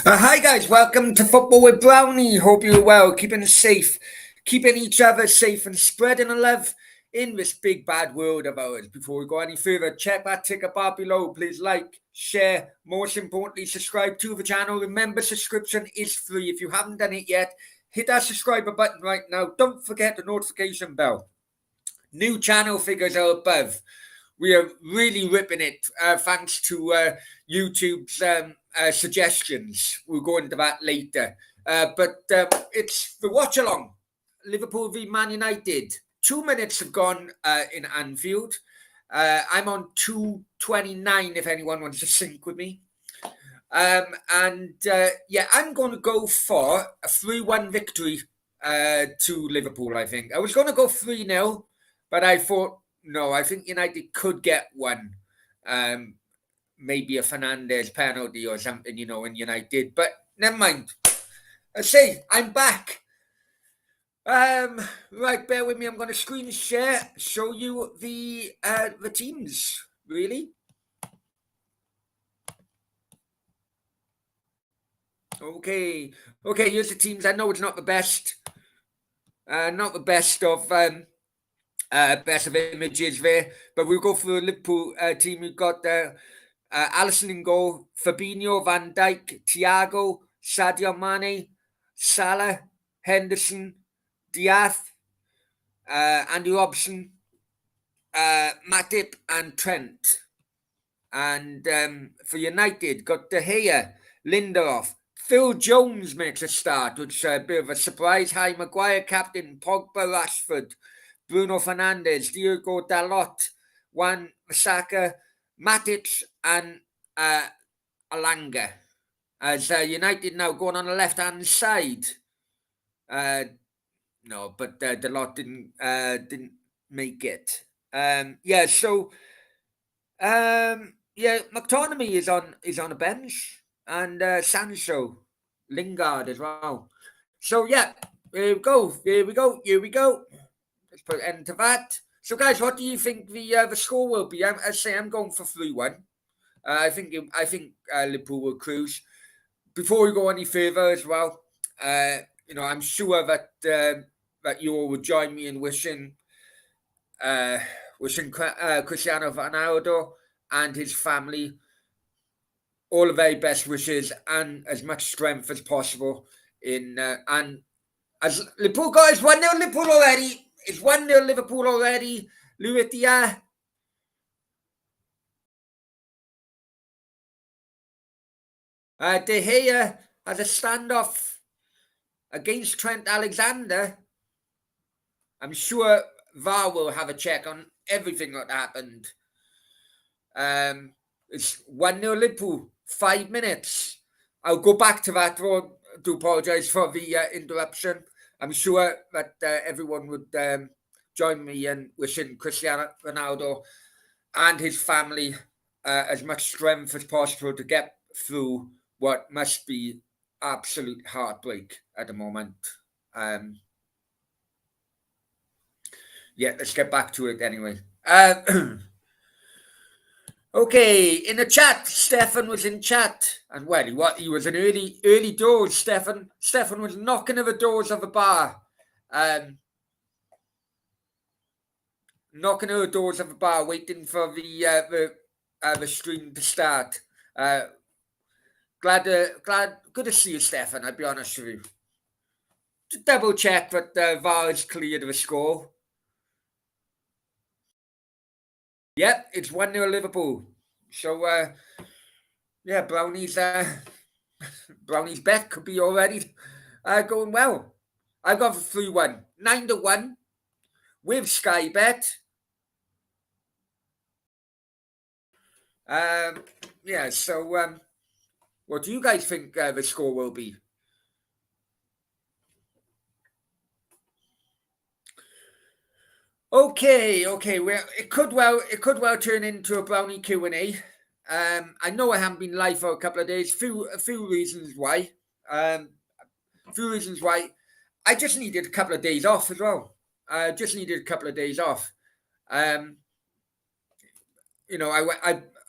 Hi guys, welcome to Football with Brownie. Hope you're well, keeping safe, keeping each other safe and spreading the love in this big bad world of ours. Before we go any further, check that ticker bar below. Please like, share, most importantly, subscribe to the channel. Remember, subscription is free. If you haven't done it yet, hit that subscriber button right now. Don't forget the notification bell. New channel figures are above. We are really ripping it thanks to YouTube's suggestions. We'll go into that later. But it's the watch along. Liverpool v Man United. 2 minutes have gone in Anfield. I'm on 2:29 if anyone wants to sync with me. I'm going to go for a 3-1 victory to Liverpool, I think. I was going to go 3-0, but I thought, no, I think United could get one. Maybe a Fernandes penalty or something, in United. But never mind. I say, I'm back. Right, bear with me. I'm going to screen share, show you the teams, really. Okay, here's the teams. I know it's not the best. Not the best of images there, but we'll go for the Liverpool team. We've got Alisson in goal, Fabinho, Van Dijk, Thiago, Sadio Mane, Salah, Henderson, Diaz, Andy Robson, Matip, and Trent. And for United, got De Gea, Lindelof, Phil Jones makes a start, which is a bit of a surprise. Harry Maguire, captain, Pogba, Rashford, Bruno Fernandes, Diogo Dalot, Wan Bissaka, Matic, and Alanga. As United now going on the left-hand side. No, but Dalot didn't make it. McTominay is on a bench, and Sancho, Lingard as well. So yeah, here we go. Let's put an end to that. So guys, what do you think the score will be? I say I'm going for 3-1. I think Liverpool will cruise. Before we go any further as well, I'm sure that that you all would join me in wishing Cristiano Ronaldo and his family all the very best wishes and as much strength as possible and as Liverpool guys 1-0 Liverpool already. It's 1-0 Liverpool already. Luitia. De Gea has a standoff against Trent Alexander. I'm sure VAR will have a check on everything that happened. It's 1-0 Liverpool, 5 minutes. I'll go back to that. I do apologise for the interruption. I'm sure that everyone would join me in wishing Cristiano Ronaldo and his family as much strength as possible to get through what must be absolute heartbreak at the moment. Let's get back to it anyway. Okay, in the chat, Stefan was in chat, and he was an early doors. Stefan was knocking at the doors of a bar, waiting for the stream to start. Good to see you, Stefan. I'll be honest with you. To double check that VAR has cleared the score. Yep, it's 1-0 Liverpool. So, Brownie's bet could be already going well. I've got for 3-1. 9-1 with Sky Bet. What do you guys think the score will be? Okay. Well, it could well turn into a Brownie Q&A. I know I haven't been live for a couple of days. A few reasons why. I just needed a couple of days off as well.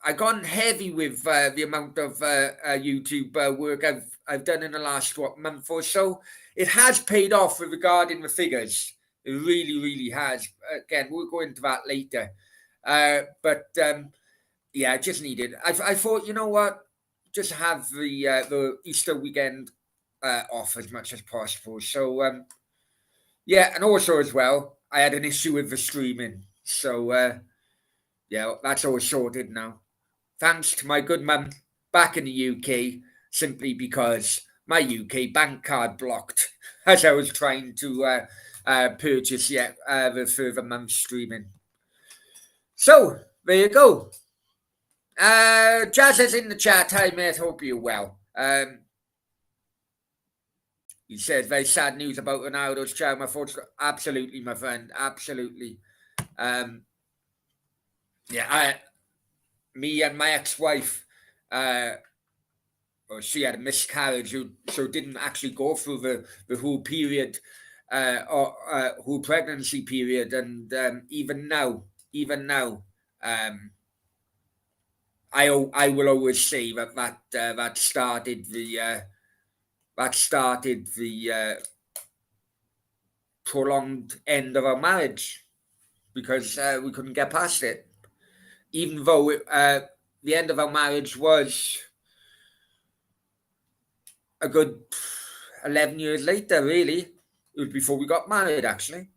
I've gone heavy with the amount of YouTube work I've done in the last month or so. It has paid off regarding the figures. It really, really has. Again, we'll go into that later. But yeah, I just needed. I thought, you know what, just have the Easter weekend off as much as possible. So yeah, and also as well, I had an issue with the streaming. So yeah, that's all sorted now. Thanks to my good mum back in the UK, simply because my UK bank card blocked as I was trying to purchase the further month streaming. So there you go. Jazz is in the chat. Hi mate, hope you're well. He says very sad news about Ronaldo's child. My thoughts, absolutely, my friend, absolutely. Yeah, me and my ex-wife, she had a miscarriage, so didn't actually go through the whole period, or whole pregnancy period, and even now, I will always say that started the prolonged end of our marriage, because we couldn't get past it, even though the end of our marriage was a good 11 years later, really. It was before we got married, actually.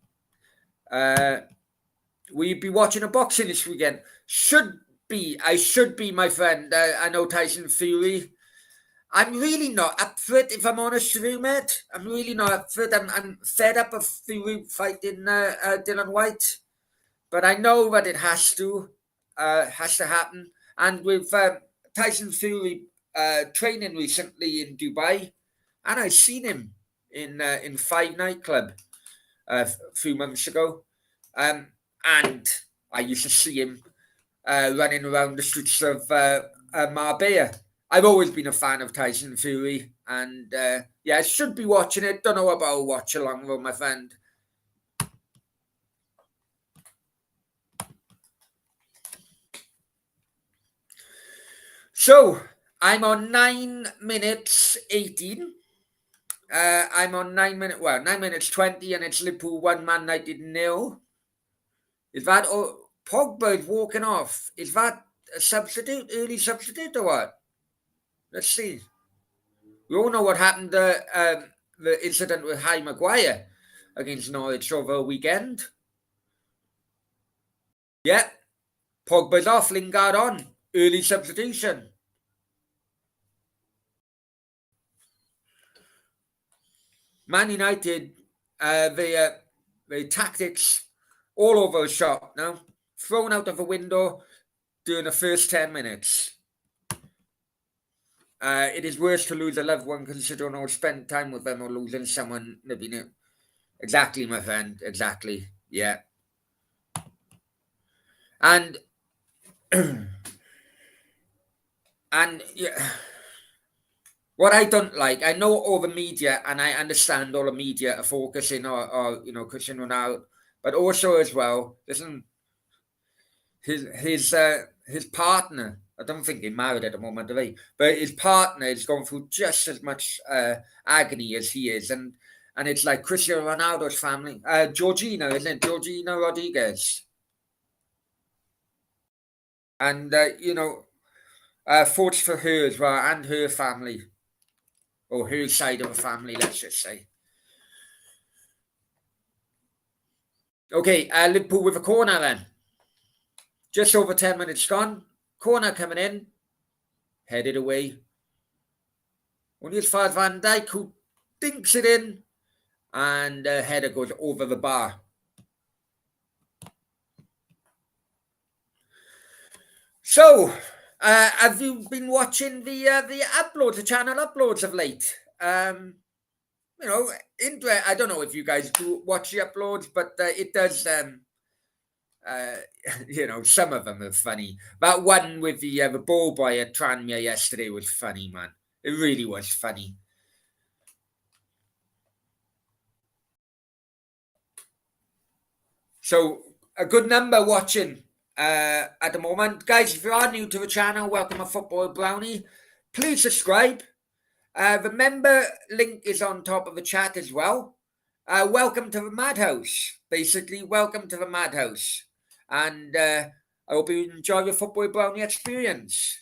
We'd be watching a boxing this weekend. I should be, my friend. I know Tyson Fury. I'm really not up for it, if I'm honest with you, mate. I'm really not up for it. I'm fed up of Fury fighting Dylan White. But I know that it has to happen. And with Tyson Fury training recently in Dubai, and I've seen him in Five Nightclub a few months ago, and I used to see him running around the streets of Marbella. I've always been a fan of Tyson Fury, and yeah, I should be watching it. Don't know about a watch along though, my friend. So I'm on 9 minutes 18. I'm on 9 minutes 20, and it's Liverpool 1, Man Utd 0. Is that Pogba walking off? Is that a substitute, early substitute, or what? Let's see. We all know what happened, the incident with Harry Maguire against Norwich over a weekend. Yeah, Pogba's off, Lingard on. Early substitution. Man United, the tactics all over the shop now. Thrown out of the window during the first 10 minutes. It is worse to lose a loved one considering or spend time with them, or losing someone living it. Exactly, my friend. Exactly. Yeah. And yeah, what I don't like, I know all the media, and I understand all the media are focusing on Cristiano Ronaldo, but also as well, listen, his partner. I don't think they're married at the moment, are they? But his partner is going through just as much agony as he is, and it's like Cristiano Ronaldo's family, Georgina, isn't it? Georgina Rodriguez, and thoughts for her as well, and her family, or her side of the family, let's just say. Okay, Liverpool with a corner then. Just over 10 minutes gone. Corner coming in. Headed away. Only as far as Van Dijk, who dinks it in. And the header goes over the bar. So, have you been watching the uploads, the channel uploads of late? I don't know if you guys do watch the uploads, but it does. Some of them are funny. That one with the ball boy at Tranmere yesterday was funny, man. It really was funny. So a good number watching at the moment. Guys, if you are new to the channel, welcome to Football with Brownie. Please subscribe. Remember, link is on top of the chat as well. Welcome to the madhouse. Basically, welcome to the madhouse. And I hope you enjoy your Football with Brownie experience.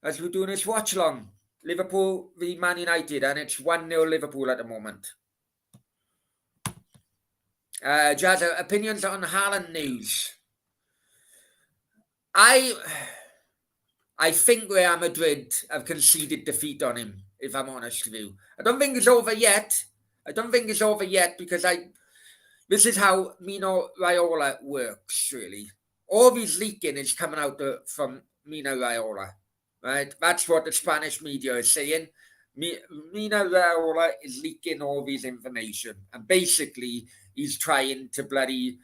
As we're doing this watch along. Liverpool v Man United, and it's 1-0 Liverpool at the moment. Jazz, opinions on Haaland news. I think Real Madrid have conceded defeat on him, if I'm honest with you. I don't think it's over yet. Because this is how Mino Raiola works, really. All these leaking is coming out from Mino Raiola, right? That's what the Spanish media is saying. Mino Raiola is leaking all this information, and basically he's trying to bloody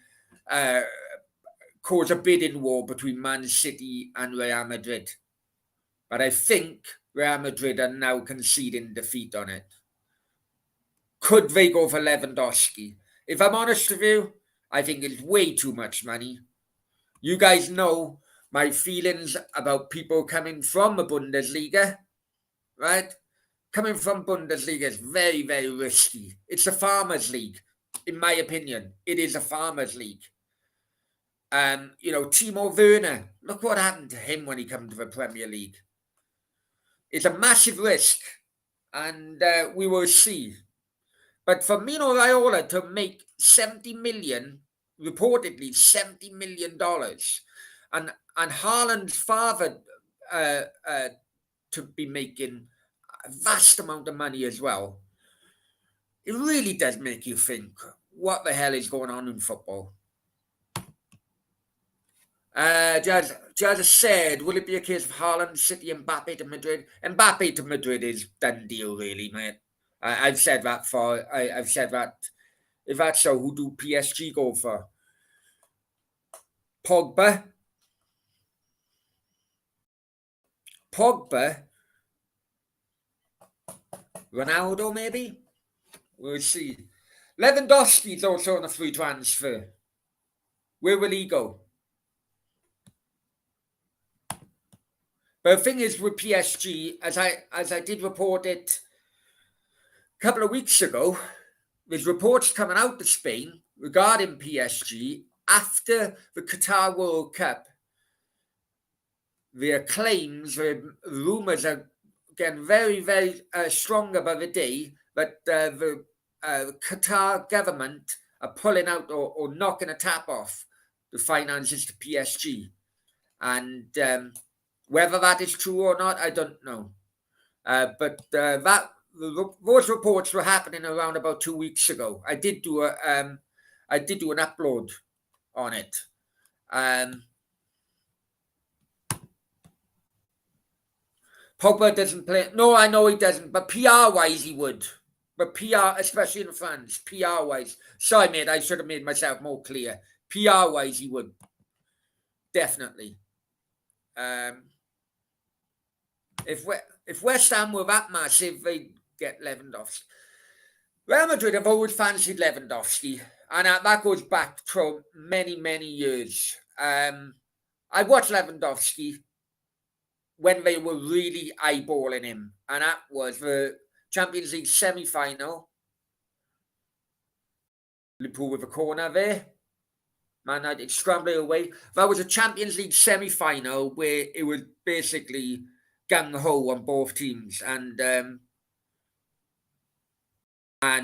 cause a bidding war between Man City and Real Madrid. But I think Real Madrid are now conceding defeat on it. Could they go for Lewandowski? If I'm honest with you, I think it's way too much money. You guys know my feelings about people coming from the Bundesliga, right? Coming from Bundesliga is very, very risky. It's a farmers' league, in my opinion. It is a farmers' league. Timo Werner, look what happened to him when he came to the Premier League. It's a massive risk, and we will see. But for Mino Raiola to make 70 million, reportedly $70 million, and Haaland's father to be making a vast amount of money as well, it really does make you think, what the hell is going on in football? Jazz said, will it be a case of Haaland, City, Mbappe to Madrid? Mbappe to Madrid is done deal, really, mate. I've said that I've said that. If that's so, who do PSG go for? Pogba? Ronaldo, maybe? We'll see. Lewandowski's also on a free transfer. Where will he go? But the thing is with PSG, as I did report it a couple of weeks ago, there's reports coming out of Spain regarding PSG after the Qatar World Cup. Their claims, the rumours are getting very, very stronger by the day that the Qatar government are pulling out or knocking a tap off the finances to PSG. And whether that is true or not, I don't know. But those reports were happening around about 2 weeks ago. I did do an upload on it. Pogba doesn't play. No, I know he doesn't. But PR-wise, he would. But PR, especially in France, PR-wise. Sorry, mate, I should have made myself more clear. PR-wise, he would. Definitely. If West Ham were that massive, they'd get Lewandowski. Real Madrid have always fancied Lewandowski, and that goes back to many, many years. I watched Lewandowski when they were really eyeballing him, and that was the Champions League semi-final. Liverpool with a corner there. Man Utd scrambling away. That was a Champions League semi-final where it was basically gung-ho on both teams, and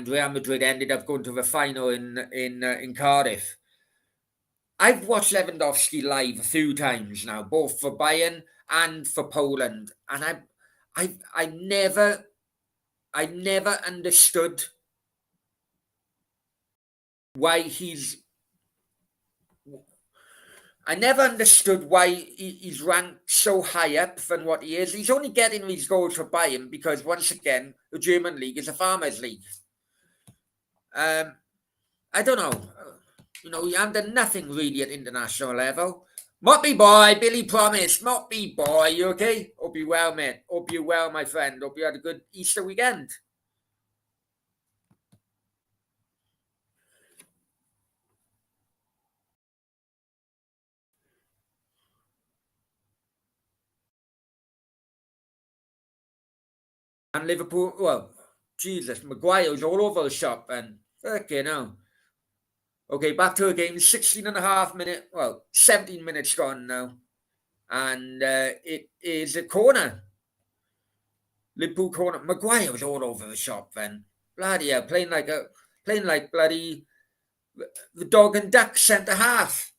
Real Madrid ended up going to the final in Cardiff. I've watched Lewandowski live a few times now, both for Bayern and for Poland, and I never understood why he's ranked so high up than what he is. He's only getting these goals for Bayern because, once again, the German league is a farmers' league. I don't know. He hasn't done nothing really at international level. Moppy boy, Billy Promise. Moppy boy, you okay? Hope you're well, mate. Hope you're well, my friend. Hope you had a good Easter weekend. And Liverpool, well, Jesus, Maguire's all over the shop and okay now. Okay, back to the game. 16 and a half minute, well, 17 minutes gone now. And it is a corner. Liverpool corner. Maguire was all over the shop then. Bloody hell, playing like bloody the dog and duck centre half.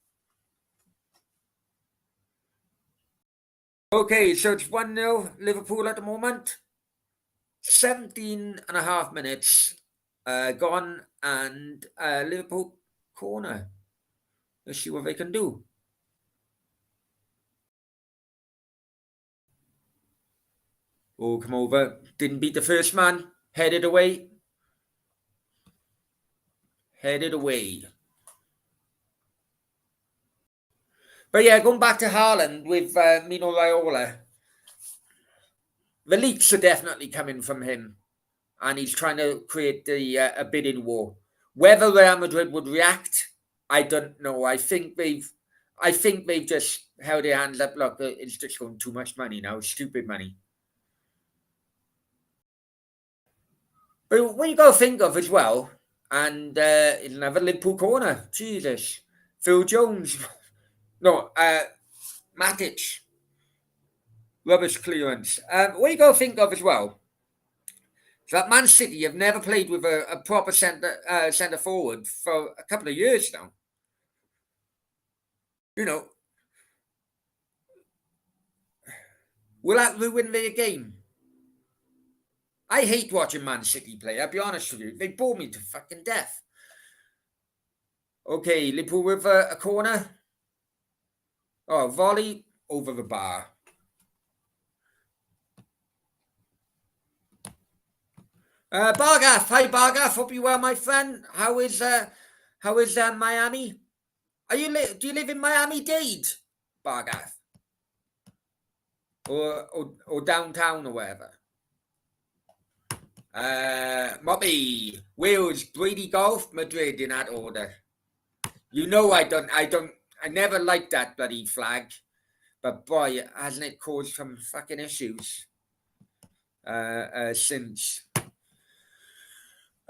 Okay, so it's 1-0 Liverpool at the moment. 17 and a half minutes gone, and Liverpool corner. Let's see what they can do. Oh, come over. Didn't beat the first man. Headed away. Headed away. But yeah, going back to Haaland with Mino Raiola. The leaks are definitely coming from him. And he's trying to create a bidding war. Whether Real Madrid would react, I don't know. I think they've just held their hands up. Look, it's just going too much money now. Stupid money. But what you got to think of as well, and another Liverpool corner. Jesus. Phil Jones. No, Matic. Rubbish clearance. What you got to think of as well, is that Man City have never played with a proper centre forward for a couple of years now. You know, will that ruin their game? I hate watching Man City play, I'll be honest with you. They bore me to fucking death. Okay, Liverpool with a corner. Oh, volley over the bar. Bargath, hi Bargath, hope you well, my friend. How is Miami? Do you live in Miami-Dade, Bargath, or downtown or wherever? Moppy, Wales, Brady Golf, Madrid in that order. You know I never liked that bloody flag, but boy, hasn't it caused some fucking issues since.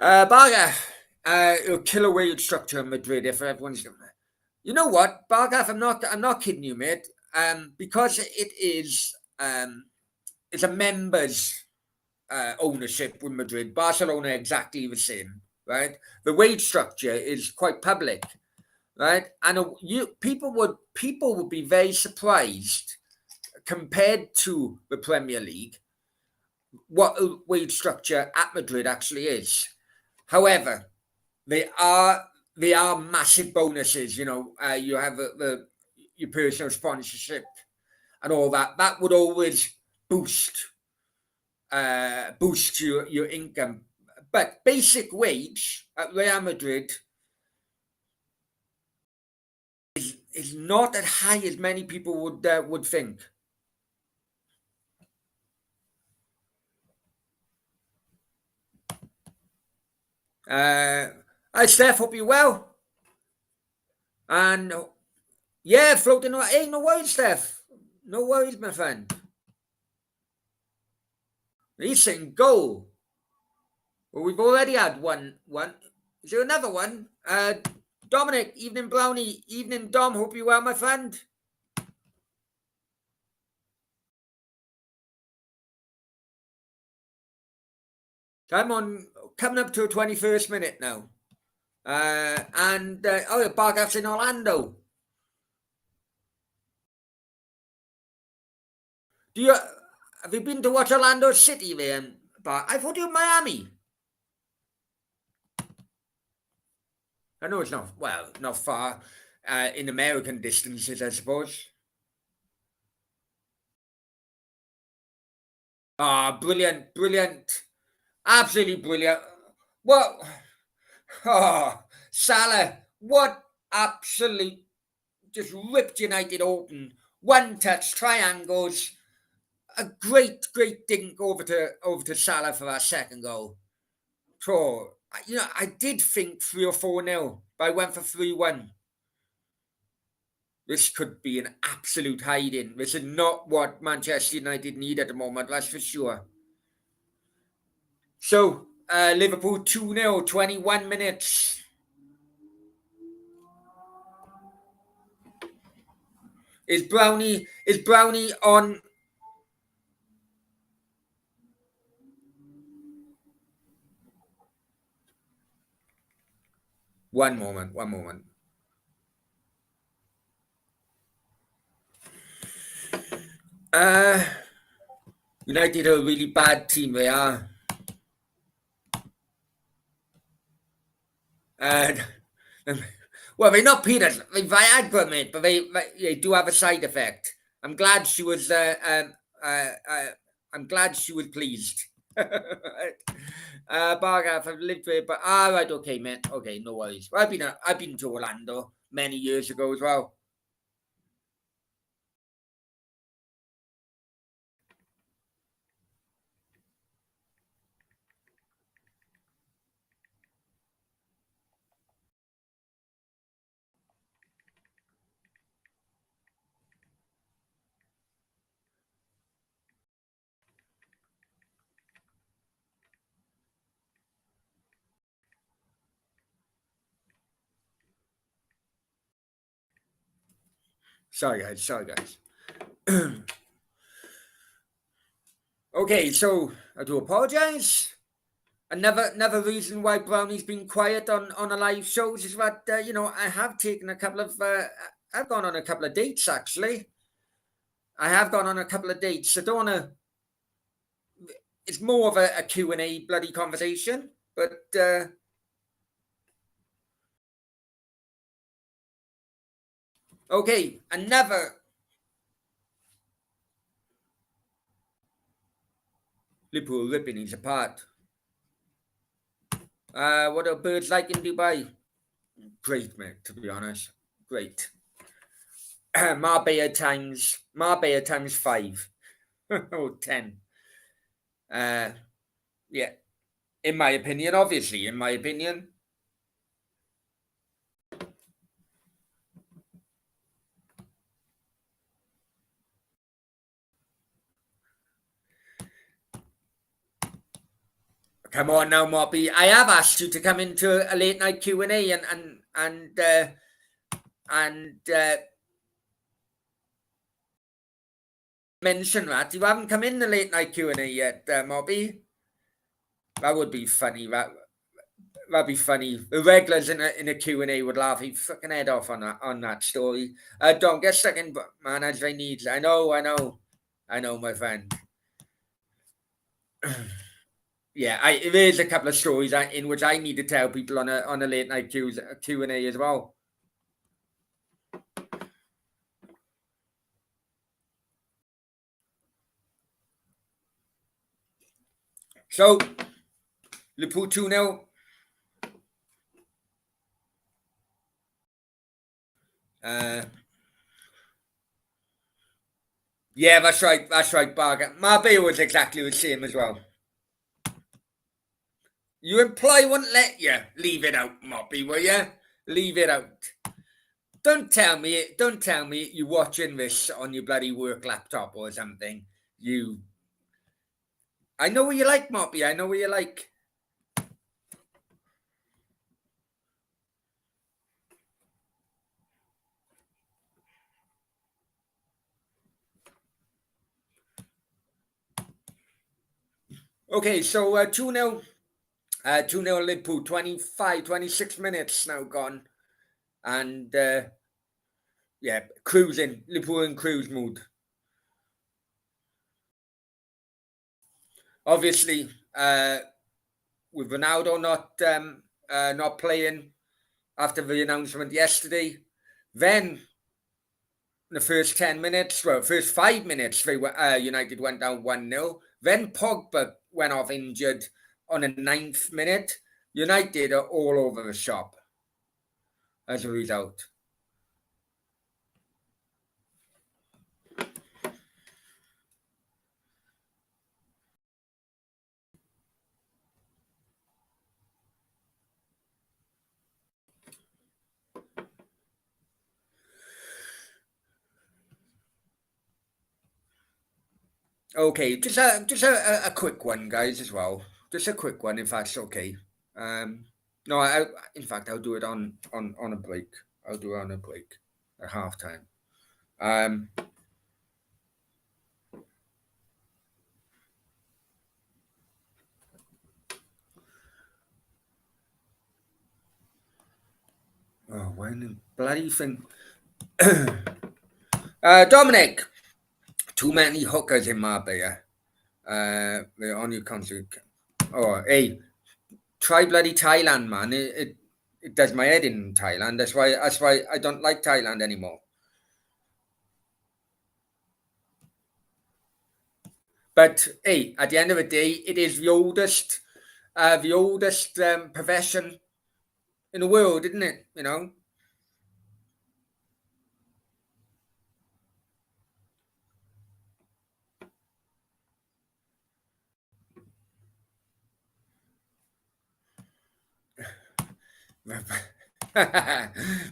Bargath, it'll kill a wage structure in Madrid if everyone's. You know what, Bargath? I'm not kidding you, mate. Because it is it's a members ownership with Madrid. Barcelona exactly the same, right? The wage structure is quite public, right? And people would be very surprised compared to the Premier League what a wage structure at Madrid actually is. However, they are massive bonuses. You know, you have your personal sponsorship and all that. That would always boost your income. But basic wage at Real Madrid is not as high as many people would think. Hi Steph, hope you're well. And yeah, floating. Hey, no worries, Steph. No worries, my friend. He's saying goal. Well, we've already had one. Is there another one? Dominic, evening Brownie, evening Dom. Hope you well, my friend. I'm coming up to a 21st minute now. Bargath's in Orlando. Have you been to watch Orlando City then? I thought you were Miami. I know it's not far in American distances, I suppose. Ah, brilliant. Absolutely brilliant. What? Oh, Salah, what absolute just ripped United open. One touch, triangles. A great dink over to Salah for that second goal. So, I did think 3 or 4-0, but I went for 3-1. This could be an absolute hiding. This is not what Manchester United need at the moment, that's for sure. So, Liverpool 2-0, 21 minutes. Is Brownie on? One moment. United are a really bad team, they are. And well, they're not peanuts. They're Viagra, mate, but they do have a side effect. I'm glad she was. I'm glad she was pleased. Bargaff, I've lived there, but right, okay, mate. Okay, no worries. Well, I've been to Orlando many years ago as well. Sorry, guys. Okay, so I do apologise. Another reason why Brownie's been quiet on a live shows is that I have taken a couple of I've gone on a couple of dates actually. I have gone on a couple of dates. I don't want to. It's more of a Q&A bloody conversation, but okay, another Liverpool ripping his apart. What are birds like in Dubai? Great, mate. To be honest, great. Marbella times 5 or 10. Yeah, in my opinion, obviously, in my opinion. Come on now, Moppy. I have asked you to come into a late night Q&A and mention that. You haven't come in the late night Q&A yet, Moppy. That would be funny. That'd be funny. The regulars in a Q&A would laugh his fucking head off on that story. Don't get stuck in management needs. I know, my friend. Yeah, there's a couple of stories in which I need to tell people on a late night Q&A as well. So, Liverpool 2-0. Yeah, that's right, Barker. Marbella was exactly the same as well. You imply wouldn't let you leave it out, Moppy, will you? Leave it out. Don't tell me you're watching this on your bloody work laptop or something. I know what you like, Moppy. I know what you like. Okay, so 2-0. 2-0 Liverpool, 26 minutes now gone. And yeah, cruising. Liverpool in cruise mode. Obviously, with Ronaldo not playing after the announcement yesterday, then the first 10 minutes, well, first 5 minutes, United went down 1-0. Then Pogba went off injured on the 9th minute. United are all over the shop as a result. Okay, just a quick one, guys, as well. Just a quick one, if that's okay. No, in fact, I'll do it on a break. I'll do it on a break at halftime. Oh, when the bloody thing. Dominic, too many hookers in Marbella. They're on your country. Oh, hey, try bloody Thailand, man. It does my head in Thailand. That's why I don't like Thailand anymore. But hey, at the end of the day, it is the oldest profession in the world, isn't it? You know.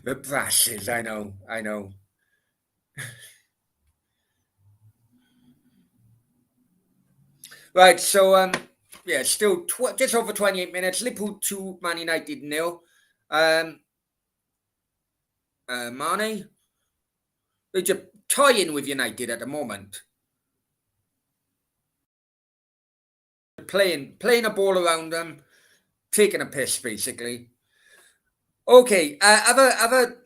The brasses, I know, I know. Right, so yeah, still just over 28 minutes. Liverpool 2, Man United nil. Um, Mane, they're just toying with United at the moment. Playing a ball around them, taking a piss basically. Okay, other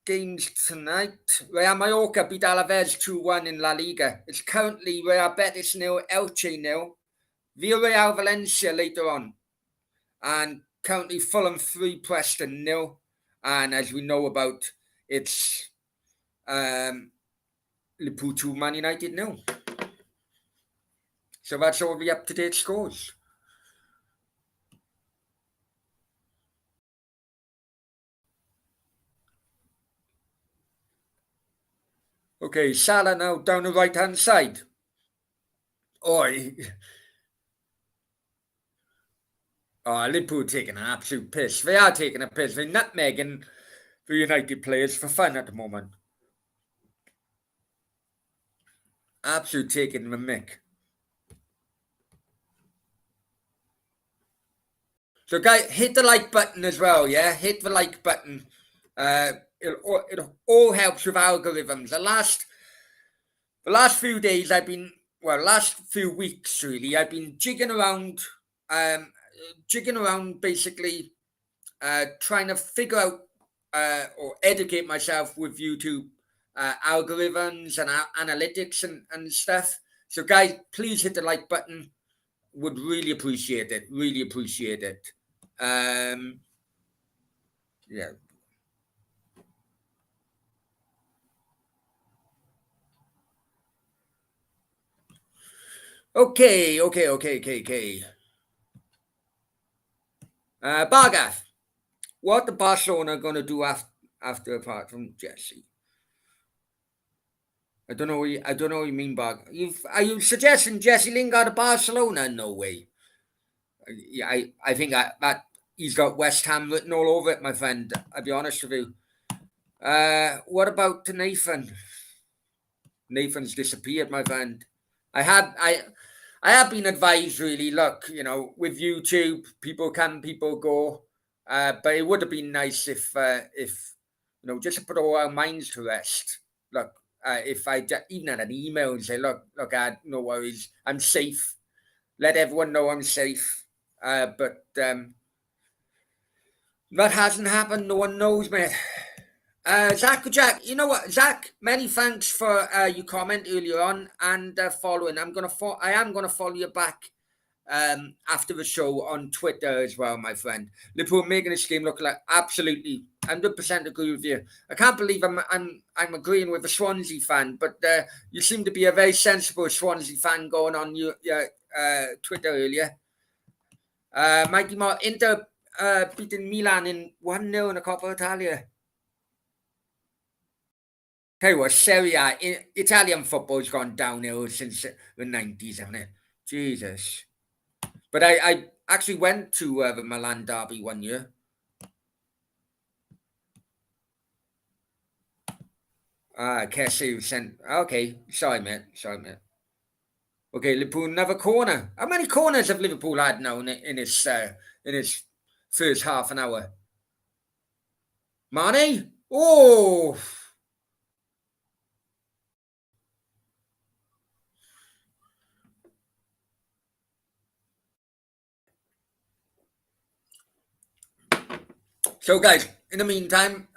games tonight. Real Mallorca beat Alaves 2-1 in La Liga. It's currently Real Betis nil, Elche nil. Villarreal Valencia later on. And currently Fulham 3, Preston nil. And as we know about, it's Liverpool 2, Man United nil. So that's all the up-to-date scores. Okay, Salah now down the right-hand side. Oi. Oh, Liverpool taking an absolute piss. They are taking a piss. They're nutmegging the United players for fun at the moment. Absolute taking the mick. So, guys, hit the like button as well, yeah? Hit the like button. It all helps with algorithms. The last few days last few weeks really, I've been um, jigging around basically, trying to figure out or educate myself with YouTube algorithms and analytics and stuff. So, guys, please hit the like button. Would really appreciate it. Really appreciate it. Yeah. Okay. Bargath, what the Barcelona going to do after apart from Jesse? I don't know what you mean, Bargath. Are you suggesting Jesse Lingard to Barcelona? No way. Yeah, I think that he's got West Ham written all over it, my friend. I'll be honest with you. What about to Nathan? Nathan's disappeared, my friend. I have I I have been advised really, look, with YouTube, people come, people go. But it would have been nice if just to put all our minds to rest. Look, if I even had an email and say, look, no worries, I'm safe. Let everyone know I'm safe. But that hasn't happened. No one knows, mate. Zach, Jack, you know what, Zach? Many thanks for your comment earlier on and following. I am gonna follow you back after the show on Twitter as well, my friend. Liverpool making this game look like absolutely 100% agree with you. I can't believe I'm agreeing with a Swansea fan, but you seem to be a very sensible Swansea fan going on your Twitter earlier. Mikey Moore, Inter beating Milan in 1-0 in the Coppa Italia. Tell you what, Serie A, Italian football's gone downhill since the 90s, hasn't it? Jesus. But I actually went to the Milan derby one year. Kessie sent. Okay, sorry, mate. Sorry, mate. Okay, Liverpool another corner. How many corners have Liverpool had now in its first half an hour? Mane? Oh, so guys. In the meantime,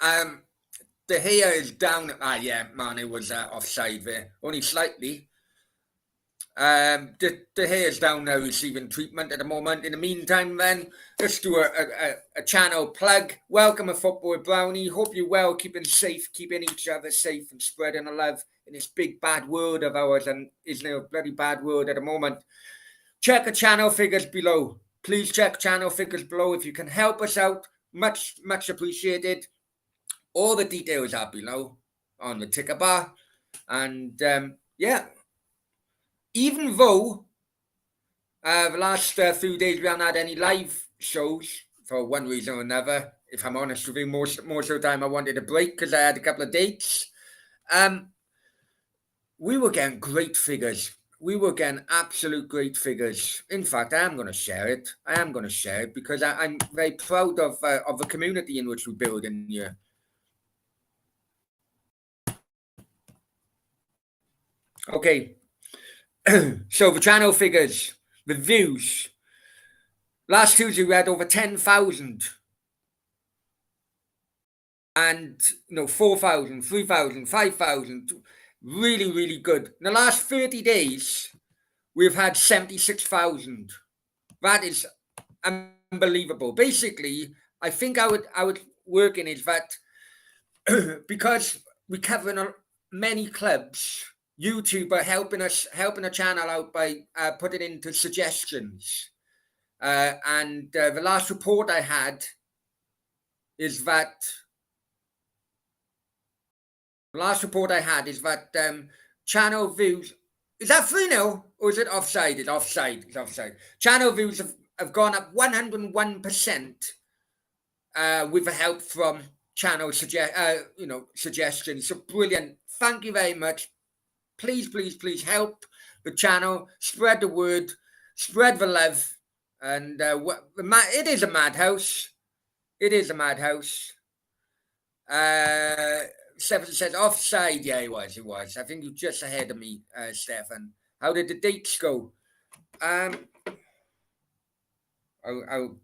the hair is down. Ah, yeah, Mane was offside there, only slightly. The hair's down now receiving treatment at the moment. In the meantime, then, let's do a channel plug. Welcome to Football with Brownie. Hope you're well, keeping safe, keeping each other safe and spreading the love in this big bad world of ours, and isn't it a bloody bad world at the moment. Check the channel figures below. Please check channel figures below if you can help us out. Much, much appreciated. All the details are below on the ticker bar. And yeah, even though the last few days we haven't had any live shows for one reason or another. If I'm honest with you, most of the time I wanted a break because I had a couple of dates. We were getting great figures. We were getting absolute great figures. In fact, I am going to share it. I am going to share it because I'm very proud of the community in which we build in here. Okay, so the channel figures, the views. Last Tuesday we had over 10,000. And 4,000, 3,000, 5,000, really, really good. In the last 30 days, we've had 76,000. That is unbelievable. Basically, I think I would work in is that because we cover many clubs, YouTube are helping the channel out by putting into suggestions. And the last report I had is that channel views. Is that 3-0 or is it offside? It's offside. It's offside. Channel views have gone up 101% with the help from channel suggestions. So brilliant. Thank you very much. Please, please, please help the channel. Spread the word. Spread the love. And it is a madhouse. It is a madhouse. Stefan says offside. Yeah, he was. I think you're just ahead of me, Stefan. How did the dates go? I'll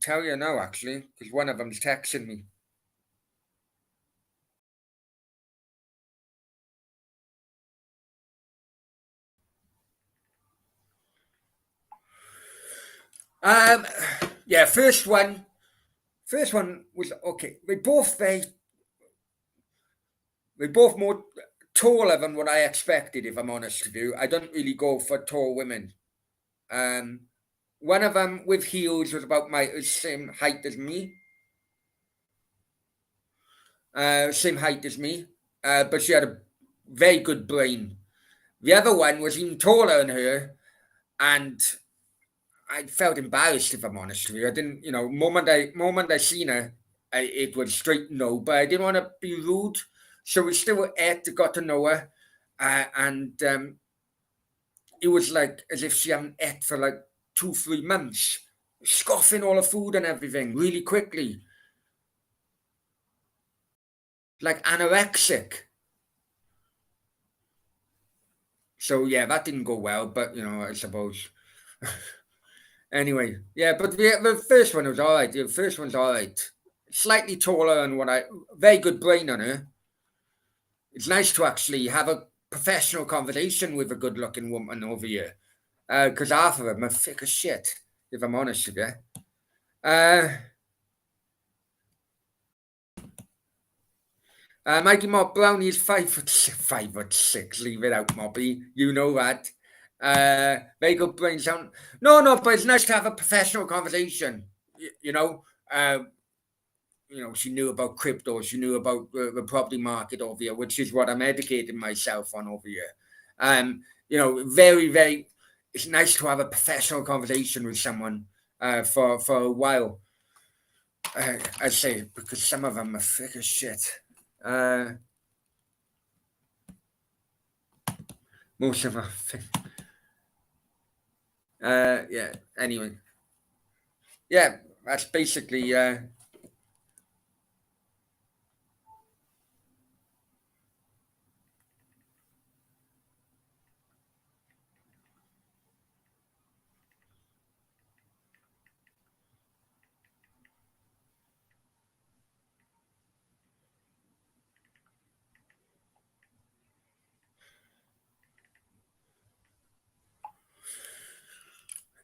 tell you now, actually, because one of them's texting me. Yeah, first one was okay. They both more taller than what I expected. If I'm honest with you, I don't really go for tall women. One of them with heels was about my same height as me. Same height as me, but she had a very good brain. The other one was even taller than her, and I felt embarrassed, if I'm honest with you. I didn't, moment I seen her, it was straight no, but I didn't want to be rude, so we still got to know her, and it was like as if she hadn't ate for like 2-3 months, scoffing all the food and everything really quickly, like anorexic. So yeah, that didn't go well, but I suppose. Anyway, yeah, but the first one was all right. The first one's all right. Slightly taller than very good brain on her. It's nice to actually have a professional conversation with a good-looking woman over here, because half of them are thick as shit. If I'm honest with you. Mikey Mob Brownie is 5'6". Leave it out, Mobby. You know that. Very good brain sound. No, but it's nice to have a professional conversation. She knew about crypto. She knew about the property market over here, which is what I'm educating myself on over here. Very, very. It's nice to have a professional conversation with someone for a while. I say because some of them are thick as shit. Most of them are thick. Yeah. Anyway, yeah, that's basically.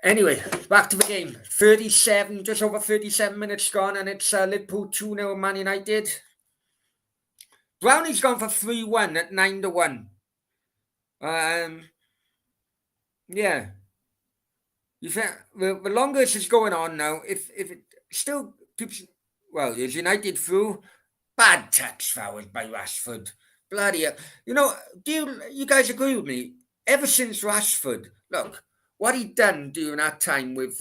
Anyway, back to the game. 37, just over 37 minutes gone, and it's Liverpool 2-0 Man United. Brownie's gone for 3-1 at 9-1. Yeah. You think the longer this is going on now, if it still keeps, well, is United through? Bad touch fouls by Rashford. Bloody hell. You know, do you guys agree with me? Ever since Rashford, look, what he done during that time with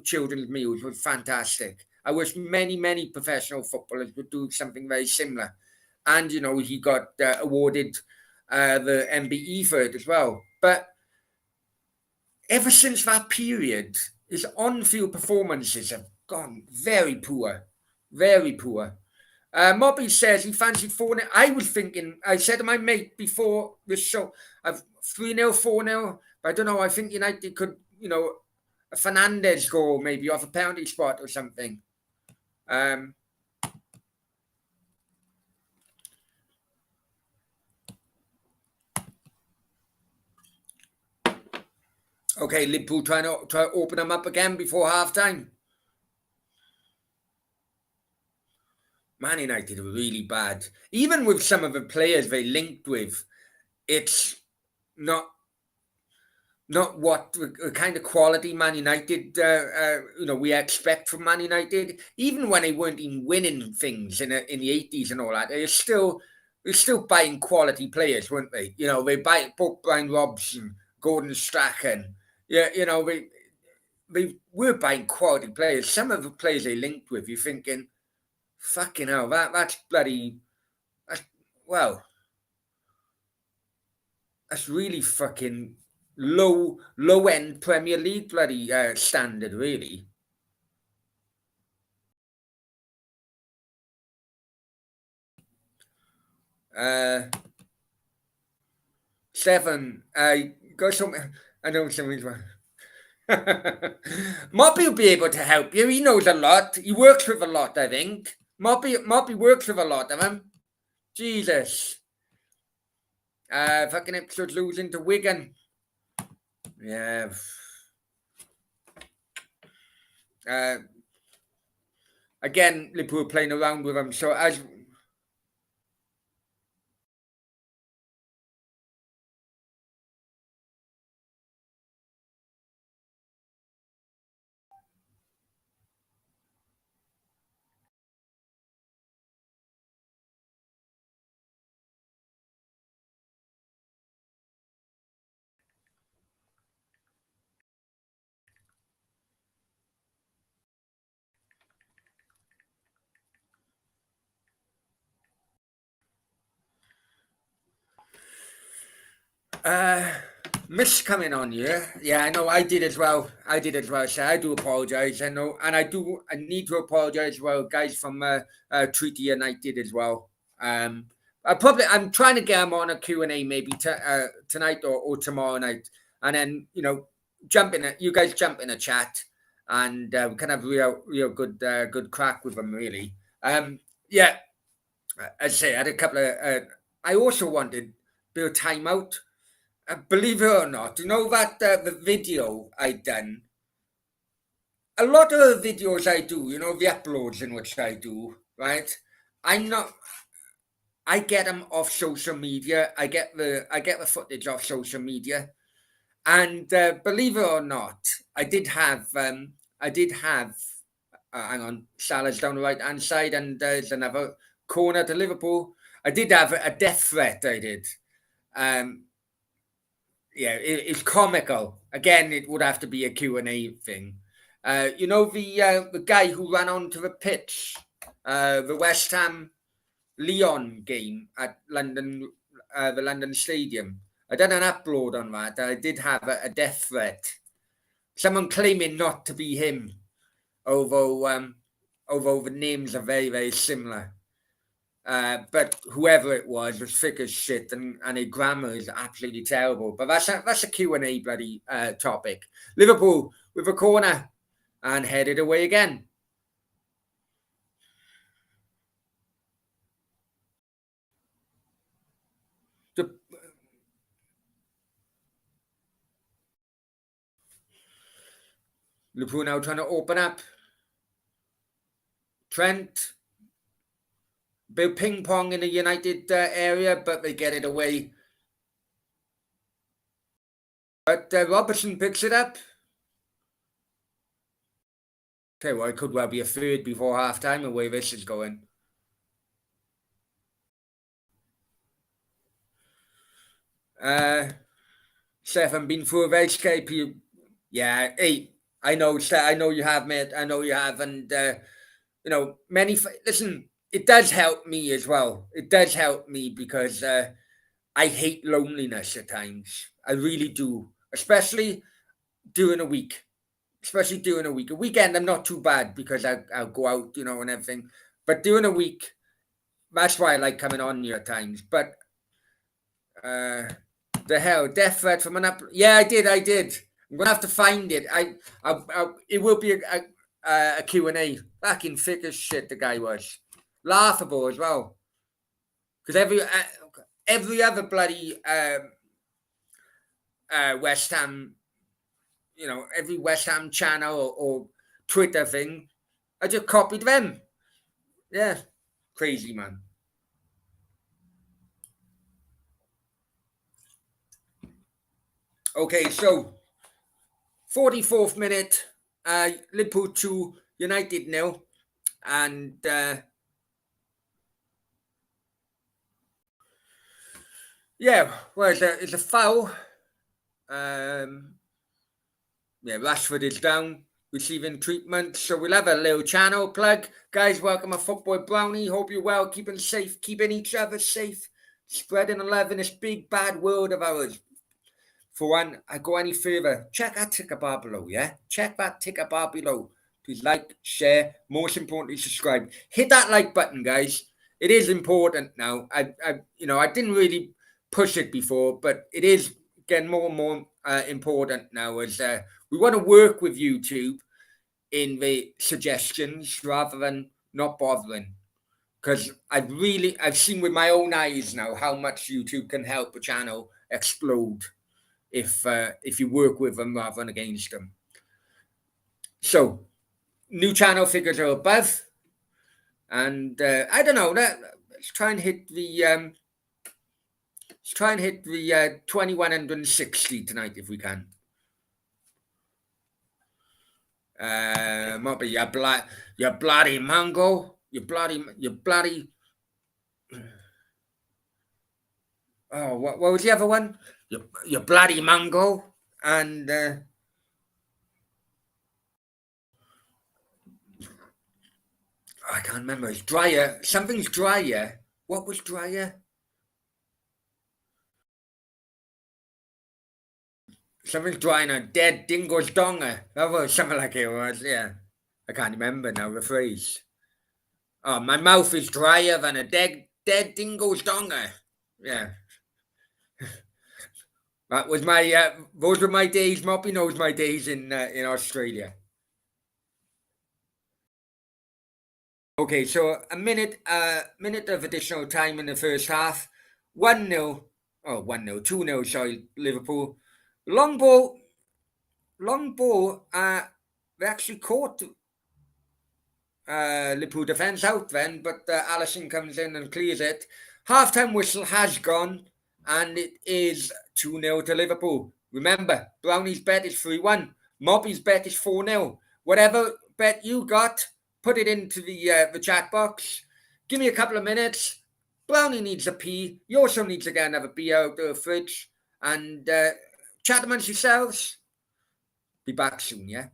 children's meals was fantastic. I wish many professional footballers would do something very similar. And, you know, he got awarded the MBE for it as well. But ever since that period, his on-field performances have gone very poor. Very poor. Mobby says he fancied 4-0. I was thinking, I said to my mate before this show, I've 3-0, 4-0. But I don't know. I think United could, you know, a Fernandez goal maybe off a penalty spot or something. Okay, Liverpool try to open them up again before half time. Man United are really bad. Even with some of the players they linked with, it's not what the kind of quality Man United, you know, we expect from Man United. Even when they weren't even winning things in the 80s and all that, they're still buying quality players, weren't they? You know, they buy both Brian Robson, Gordon Strachan. Yeah, you know, they were buying quality players. Some of the players they linked with, you're thinking, fucking hell, that's bloody, that's, well, that's really fucking low end Premier League bloody standard, really. Uh, Seven. I got some. I know something's wrong. Moppy will be able to help you. He knows a lot. He works with a lot, I think. Moppy works with a lot of them. Jesus. Fucking Ipswich losing to Wigan. Yeah. Uh, Again, Liverpool playing around with them. So as Uh, Miss coming on you. Yeah, I know. I did as well. So I do apologise. I know, and I need to apologise as well, guys from Treaty United as well. I'm trying to get them on a Q&A maybe tonight or tomorrow night, and then jump in. You guys jump in a chat, and we can have real good crack with them really. Yeah, as I say, I had a couple of. I also wanted a bit of time out. Believe it or not, you know that the video I done, a lot of the videos I do, the uploads in which I do, right? I'm not. I get them off social media. I get the footage off social media, and believe it or not, I did have. Hang on, Salah's down the right hand side, and there's another corner to Liverpool. I did have a death threat. I did. Um, yeah, it's comical. Again, it would have to be a Q&A thing. The guy who ran onto the pitch, the West Ham Leon game at London, the London Stadium. I done an upload on that. I did have a death threat. someone claiming not to be him, although the names are very, very similar. But whoever it was thick as shit, and his grammar is absolutely terrible. But that's a Q&A bloody topic. Liverpool with a corner and headed away again. Liverpool now trying to open up. Trent, bit ping pong in the United area, but they get it away. But Robertson picks it up. Okay, well, it could well be a third before half time, the way this is going. Stefan, been through a very scary. Yeah, hey, I know you have, mate. I know you have, and you know, listen, it does help me as well. It does help me because I hate loneliness at times. I really do, especially during a week. Especially during a week. A weekend, I'm not too bad because I'll go out, you know, and everything. But during a week, that's why I like coming on here at times. But the hell, death threat from an up. Yeah, I did. I'm gonna have to find it. It will be a Q&A. Fucking thick as shit. The guy was laughable as well. Because every other bloody West Ham, you know, every West Ham channel or Twitter thing, I just copied them. Yeah, crazy man. Okay, so 44th minute, Liverpool 2, United 0. And yeah, well, it's a foul. Yeah, Rashford is down, receiving treatment. So we'll have a little channel plug. Guys, welcome to Football Brownie. Hope you're well, keeping safe, keeping each other safe, spreading love in this big bad world of ours. For one, I go any further, check that ticker bar below, yeah? Check that ticker bar below. Please like, share, most importantly, subscribe. Hit that like button, guys. It is important now. I didn't really push it before, but it is getting more and more important now as we want to work with YouTube in the suggestions rather than not bothering. Because I've seen with my own eyes now how much YouTube can help a channel explode if you work with them rather than against them. So, new channel figures are above, and I don't know. Let's try and hit the 2160 tonight if we can. Might be your bloody mango, your bloody. Oh, what was the other one? Your bloody mango and. I can't remember. It's drier. Something's drier. What was drier? Something's drying a dead dingo's donger. That was something like it was, yeah. I can't remember now the phrase. Oh, my mouth is drier than a dead dingo's donger. Yeah. That was my those were my days, Moppy knows my days in Australia. Okay, so a minute of additional time in the first half. 1-0. Oh, 1-0, 2-0, sorry, Liverpool. Long ball. They actually caught Liverpool defence out then, but Allison comes in and clears it. Half-time whistle has gone, and it is 2-0 to Liverpool. Remember, Brownie's bet is 3-1. Mobby's bet is 4-0. Whatever bet you got, put it into the chat box. Give me a couple of minutes. Brownie needs a pee. You also need to get another beer out of the fridge. And chat amongst yourselves. Be back soon, yeah?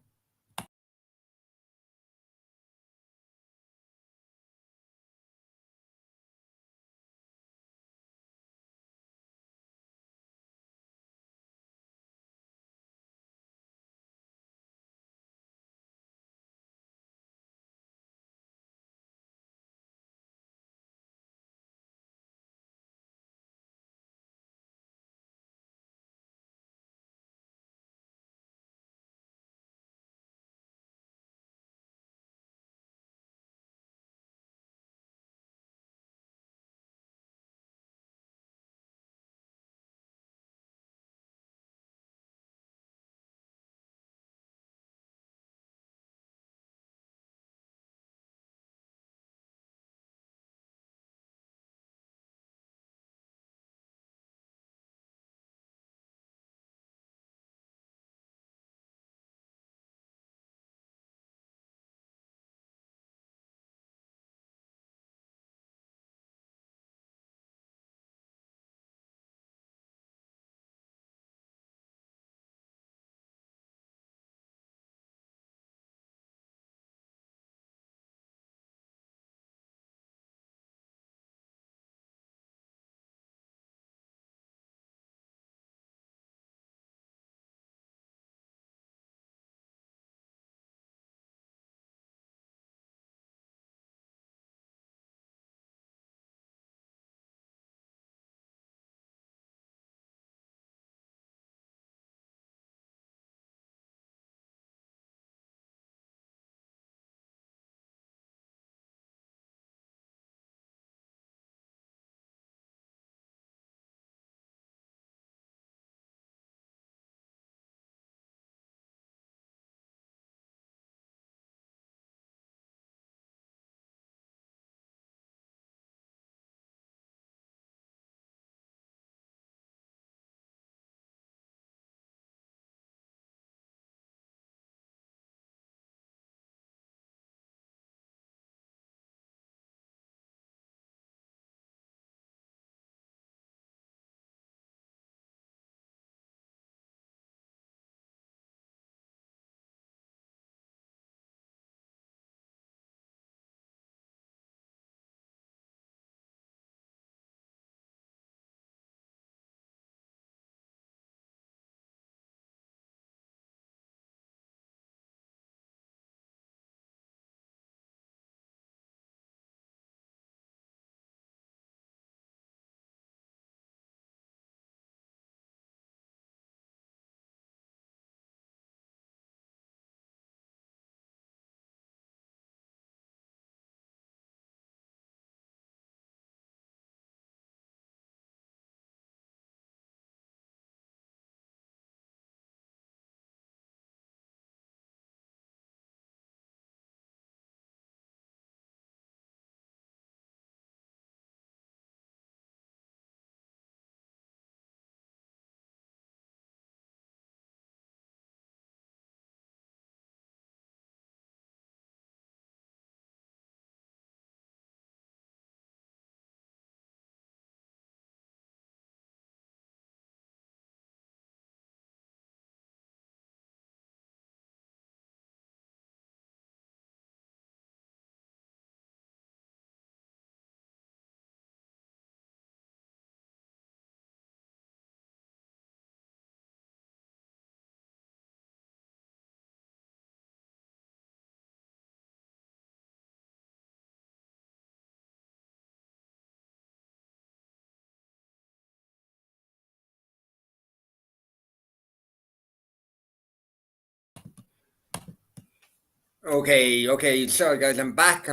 Okay. Sorry, guys. I'm back.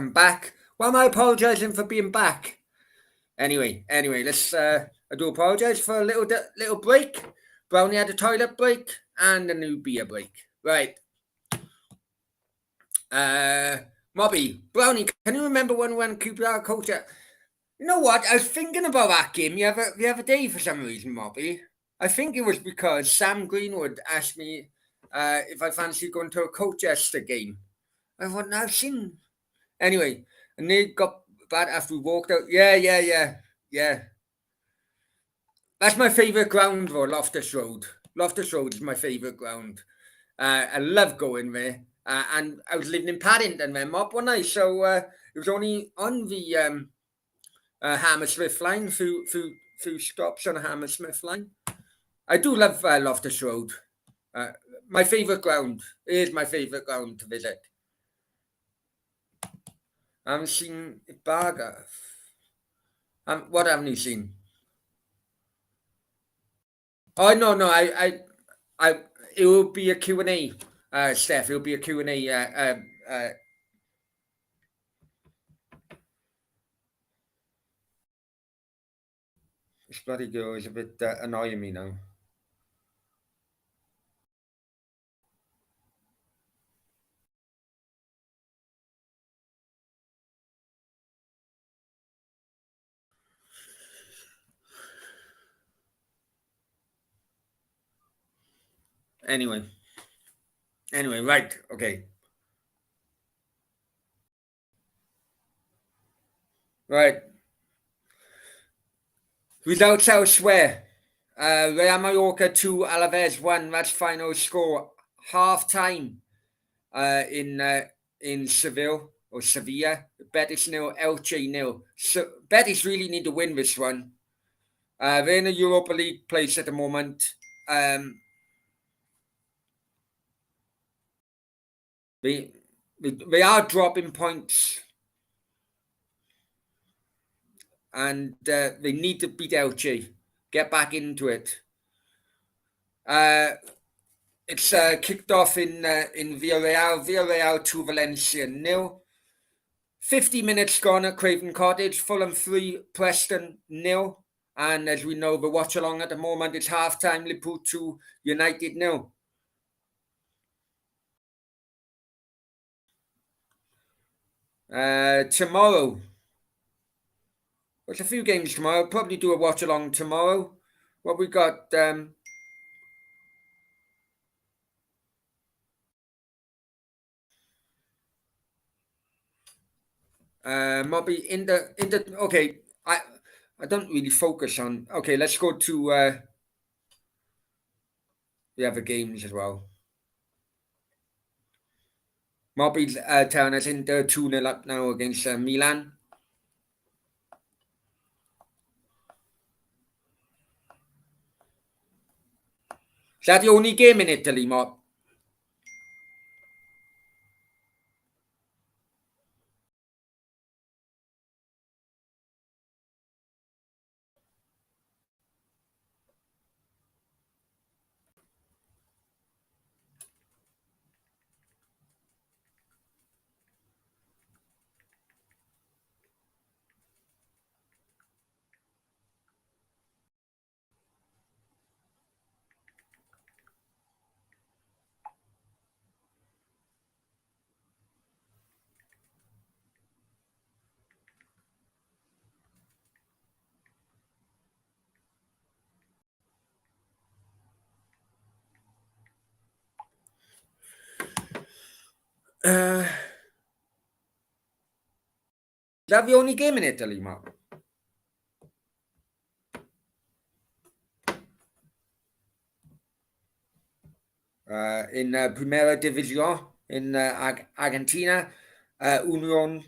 Why am I apologizing for being back? Anyway. Let's. I do apologize for a little break. Brownie had a toilet break and a new beer break. Right. Uh, Mobby, Brownie, can you remember when we went QPR culture? You know what? I was thinking about that game the other day for some reason, Mobby. I think it was because Sam Greenwood asked me if I fancy going to a Colchester game. I thought, now I've seen. Anyway, and they got bad after we walked out. Yeah. That's my favourite ground, though, Loftus Road. Loftus Road is my favourite ground. I love going there. And I was living in Paddington then, Mob, one night. So it was only on the Hammersmith line, few stops on the Hammersmith line. I do love Loftus Road. My favourite ground. It is my favourite ground to visit. I haven't seen Barga. What haven't you seen? Oh no, I. It will be a Q&A, Steph. It will be a Q&A. This bloody girl is a bit annoying me now. Anyway, right, okay. Right. Results elsewhere. Real Mallorca 2, Alaves 1. That's final score. Half time in Seville or Sevilla. Betis nil, Elche nil. So Betis really need to win this one. They're in a Europa League place at the moment. They are dropping points, and they need to beat Elche. Get back into it. It's kicked off in Villarreal. Villarreal 2, Valencia nil. 50 minutes gone at Craven Cottage. Fulham 3, Preston nil. And as we know, the watch along at the moment, it's half time. Liverpool 2, United nil. Tomorrow, there's a few games tomorrow. Probably do a watch along tomorrow. What we got? Mobby in the okay. I don't really focus on. Okay, let's go to the other games as well. Mobby's telling us in 2-0 up now against Milan. Is that the only game in Italy, Mob? Is that the only game in Italy, Mob? In Primera División in Argentina, Unión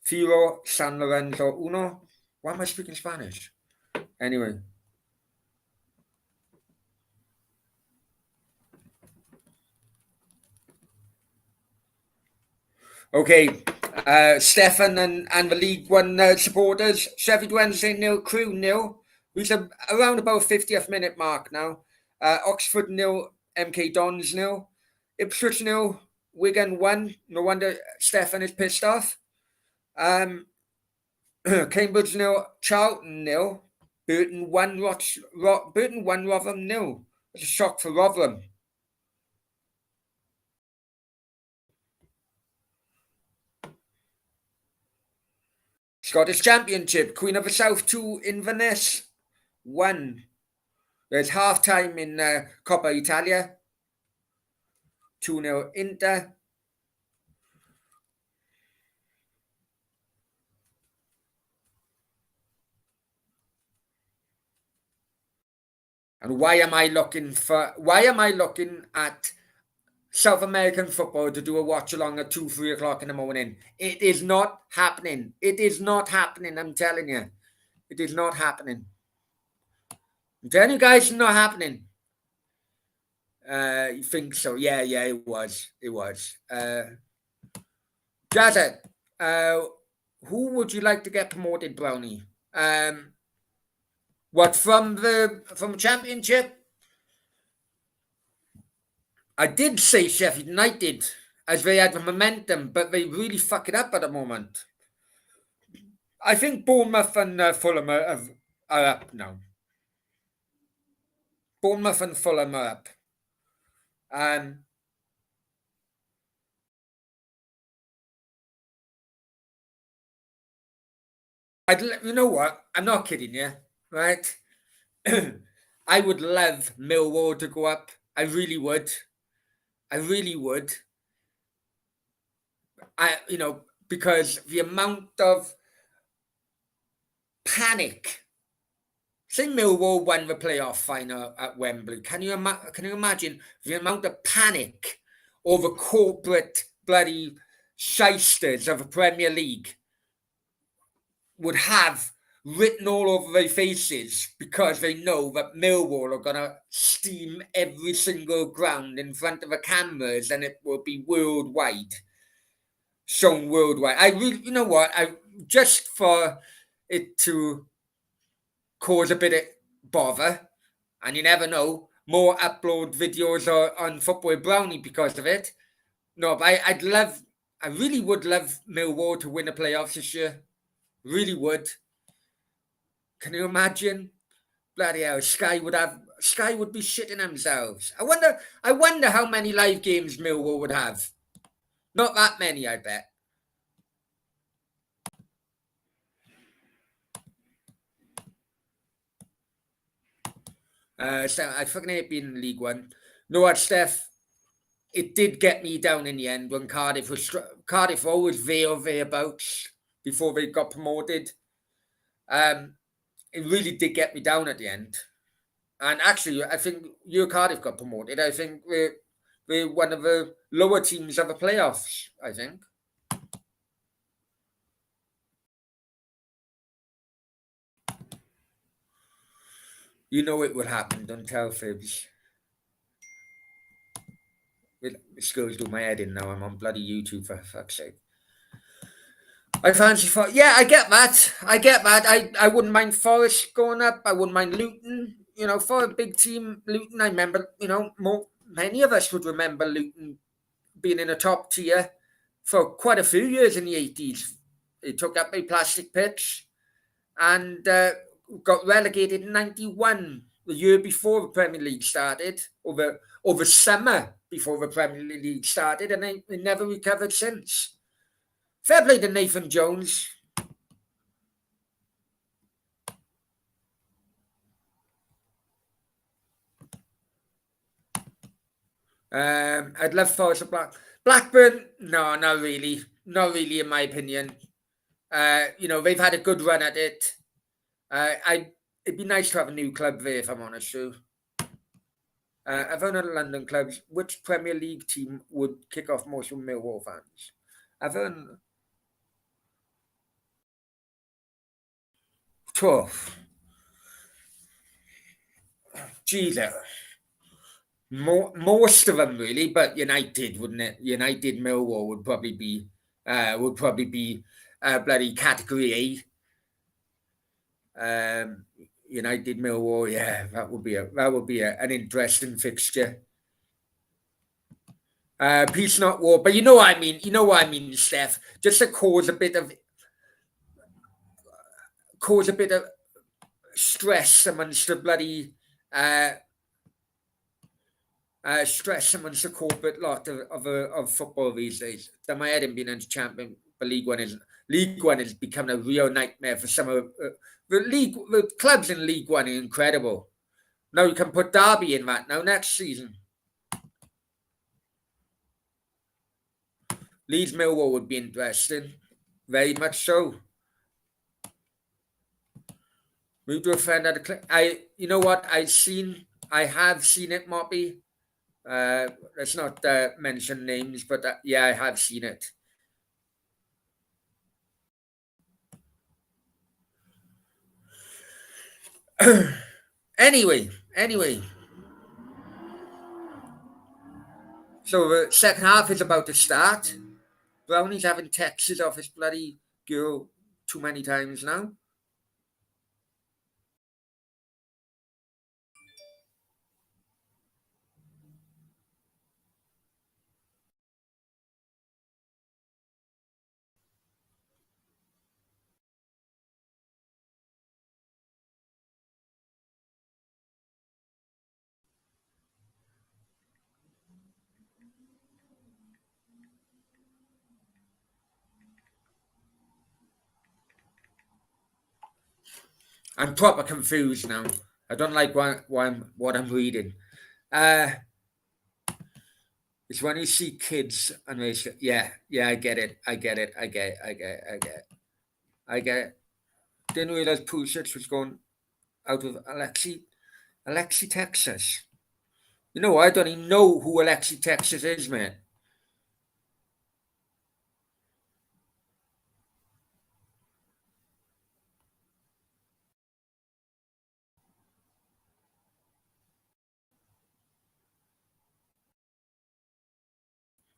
Filo San Lorenzo Uno. Why am I speaking Spanish? Anyway. Okay, Stefan and the League One supporters. Sheffield Wednesday nil, Crew nil. Who's around about 50th minute mark now. Oxford nil, MK Dons nil. Ipswich nil, Wigan 1. No wonder Stefan is pissed off. Cambridge 0, Charlton 0, Burton 1, Burton 1, Rotherham 0. It's a shock for Rotherham. Scottish Championship, Queen of the South 2, Inverness 1. There's half time in Coppa Italia. 2-0 Inter. And why am I looking at South American football to do a watch along at 2-3 o'clock in the morning? It is not happening. It is not happening, I'm telling you. It is not happening. I'm telling you guys, it's not happening. You think so? Yeah, it was. It was. Jazza, who would you like to get promoted, Brownie? What, from the Championship? I did say Sheffield United, as they had the momentum, but they really fuck it up at the moment. I think Bournemouth and Fulham are up now. Bournemouth and Fulham are up. You know what? I'm not kidding you, right? I would love Millwall to go up. I really would. I really would. Because the amount of panic. Say Millwall won the playoff final at Wembley. Can you imagine the amount of panic over corporate bloody shysters of the Premier League would have written all over their faces because they know that Millwall are going to steam every single ground in front of the cameras, and it will be worldwide. Shown worldwide. I really, you know what? Just for it to cause a bit of bother, and you never know, more upload videos on Football Brownie because of it. No, but I really would love Millwall to win the playoffs this year. Really would. Can you imagine? Bloody hell, Sky would be shitting themselves. I wonder how many live games Millwall would have. Not that many, I bet. So I fucking hate being in League One. No, what, Steph? It did get me down in the end when Cardiff were always there or thereabouts before they got promoted. It really did get me down at the end. And actually, I think Cardiff got promoted. I think we're one of the lower teams of the playoffs, I think. You know it will happen, don't tell fibs. This goes through my head in now. I'm on bloody YouTube, for fuck's sake. I fancy Forest. Yeah, I get that. I wouldn't mind Forest going up. I wouldn't mind Luton. For a big team, Luton, I remember, many of us would remember Luton being in a top tier for quite a few years in the 80s. They took up a plastic pitch and got relegated in 91, the year before the Premier League started, over summer before the Premier League started, and they never recovered since. Fair play to Nathan Jones. I'd love Forest or Blackburn. No, not really. Not really, in my opinion. They've had a good run at it. It'd be nice to have a new club there, if I'm honest with you. Of other London clubs, which Premier League team would kick off most from Millwall fans? Tough. Jesus. Most of them really, but United, wouldn't it? United Millwall would probably be bloody category A. United Millwall, yeah, that would be an interesting fixture. Peace, not war. But you know what I mean. You know what I mean, Steph. Just to cause a bit of stress amongst the bloody stress amongst the corporate lot of football these days. That my head been into champion, but League One is becoming a real nightmare for some of the clubs in League One are incredible. Now you can put Derby in that now next season. Leeds Millwall would be interesting, very much so. Move to a friend at the club. You know what? I have seen it, Moppy. Let's not mention names, but yeah, I have seen it. Anyway. So the second half is about to start. Brownie's having texts off his bloody girl too many times now. I'm proper confused now. I don't like what I'm reading. It's when you see kids and they say, yeah, I get it. I get it. Didn't realize Pulisic was going out of Alexi, Texas. You know, I don't even know who Alexi, Texas is, man.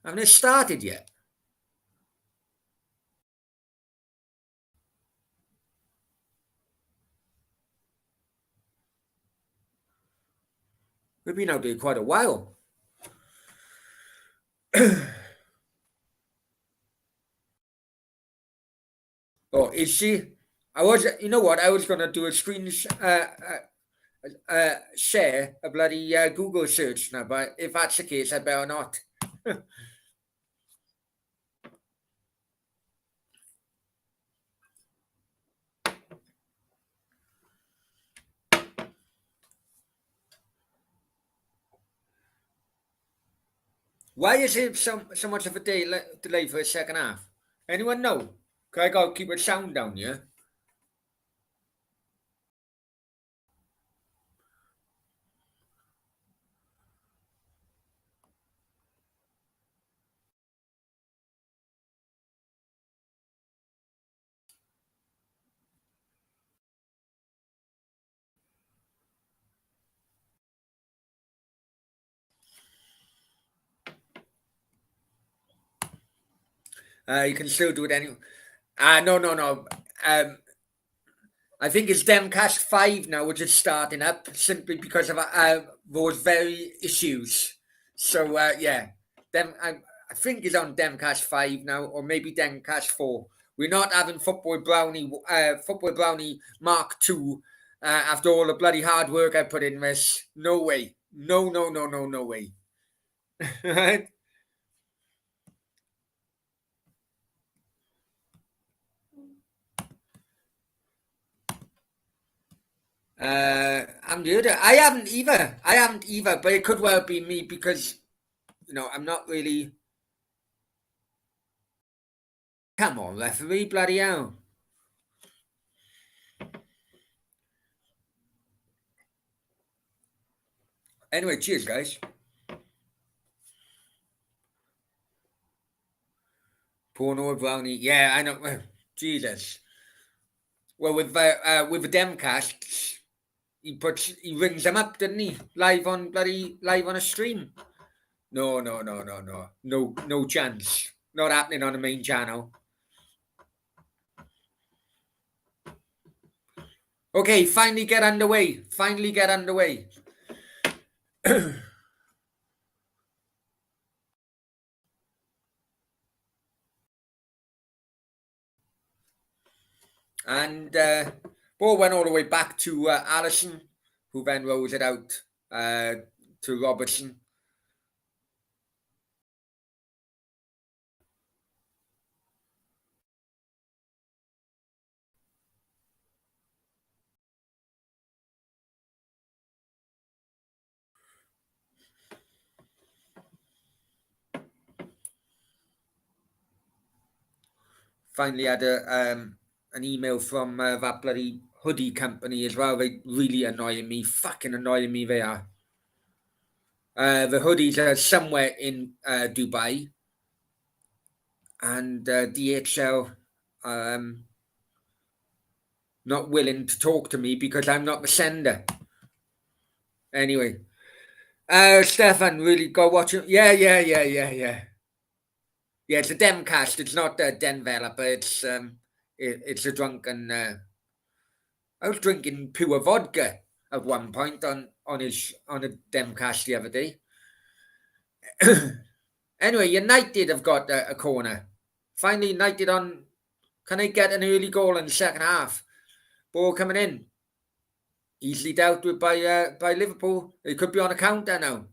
I haven't started yet. We've been out there quite a while. Oh, is she? You know what? I was going to do a share a bloody Google search now, but if that's the case, I better not. Why is it so much of a delay for a second half? Anyone know? Can I go keep a sound down here? You can still do it anyway. No. I think it's Demcast 5 now, which is starting up simply because of those very issues. So, yeah, I think it's on Demcast 5 now, or maybe Demcast 4. We're not having Football Brownie Mark 2 after all the bloody hard work I put in this. No way. No way. Right? I'm the other. I haven't either, but it could well be me because, I'm not really. Come on, referee, bloody hell. Anyway, cheers, guys. Porno Brownie. Yeah, I know. Jesus. Well, with the Demcast, he rings them up, didn't he? Live on a stream. No chance. Not happening on the main channel. Okay, finally get underway. And ball went all the way back to Allison, who then rolls it out to Robertson. Finally had an email from that bloody hoodie company as well. They really annoying me. Fucking annoying me, they are. The hoodies are somewhere in Dubai. And DHL not willing to talk to me because I'm not the sender. Anyway, Stefan, really go watch it. Yeah. Yeah, it's a Demcast. It's not a Denveloper. It's a drunken. I was drinking pure vodka at one point on a Demcast the other day. Anyway, United have got a corner. Finally, United on. Can they get an early goal in the second half? Ball coming in. Easily dealt with by Liverpool. It could be on a counter now.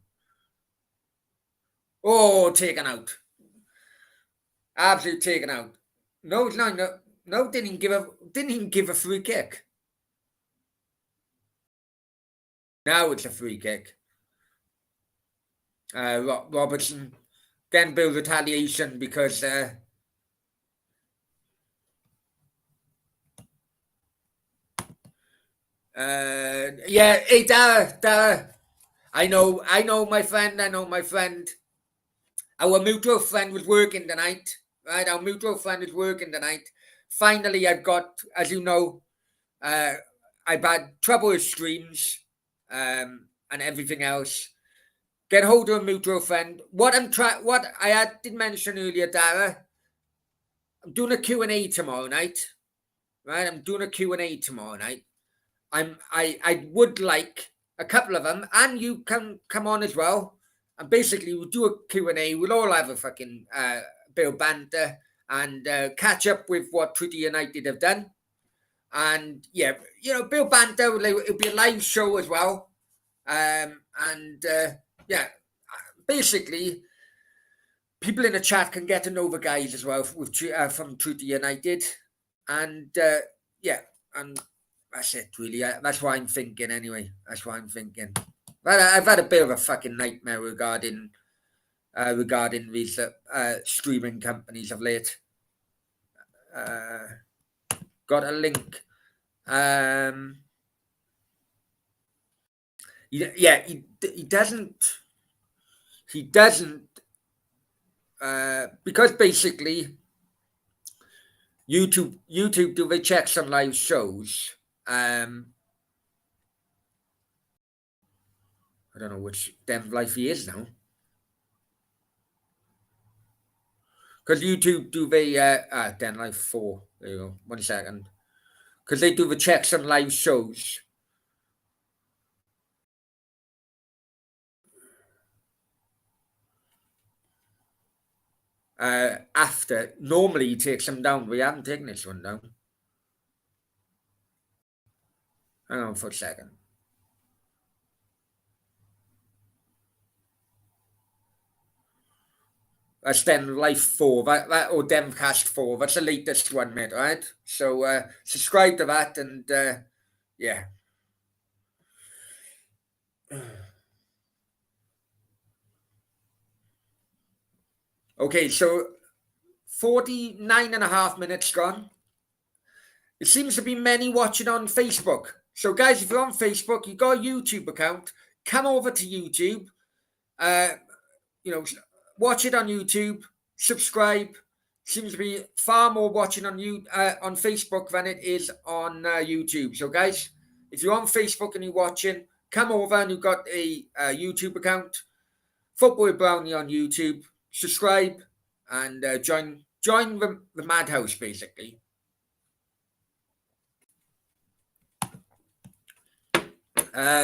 Oh, taken out. Absolutely taken out. No, it's not. No, didn't even give a free kick. Now it's a free kick. Robertson then build retaliation because yeah, hey Dara. I know my friend. Our mutual friend was working tonight. Right, our mutual friend is working tonight. Finally, I've got, as you know, I've had trouble with streams and everything else. Get hold of a mutual friend. What I did mention earlier, Dara, I'm doing a Q&A tomorrow night. Right, I'm doing a Q&A tomorrow night. I would like a couple of them, and you can come on as well. And basically, we'll do a Q&A. We'll all have a fucking bit of banter and catch up with what Treaty United have done. And yeah, Bill Banter, it'll be a live show as well. And yeah, basically, people in the chat can get to know the guys as well from Treaty United. And yeah, and that's it, really. That's what I'm thinking, anyway. That's what I'm thinking. But I've had a bit of a fucking nightmare regarding these streaming companies of late. Got a link. Yeah, he doesn't. He doesn't. Because basically, YouTube do they check some live shows. I don't know which damn life he is now. Because YouTube do they Den Life 4. There you go. 1 second. Because they do the checks on live shows. After normally he takes them down. We haven't taken this one down. Hang on for a second. That's Den Life 4, that or Demcast 4. That's the latest one, mate. Right. So subscribe to that, and yeah. Okay, so 49.5 minutes gone. It seems to be many watching on Facebook. So, guys, if you're on Facebook, you've got a YouTube account, come over to YouTube. Watch it on YouTube. Subscribe. Seems to be far more watching on Facebook than it is on YouTube. So, guys, if you're on Facebook and you're watching, come over and you've got a YouTube account. Football with Brownie on YouTube. Subscribe and join the madhouse, basically.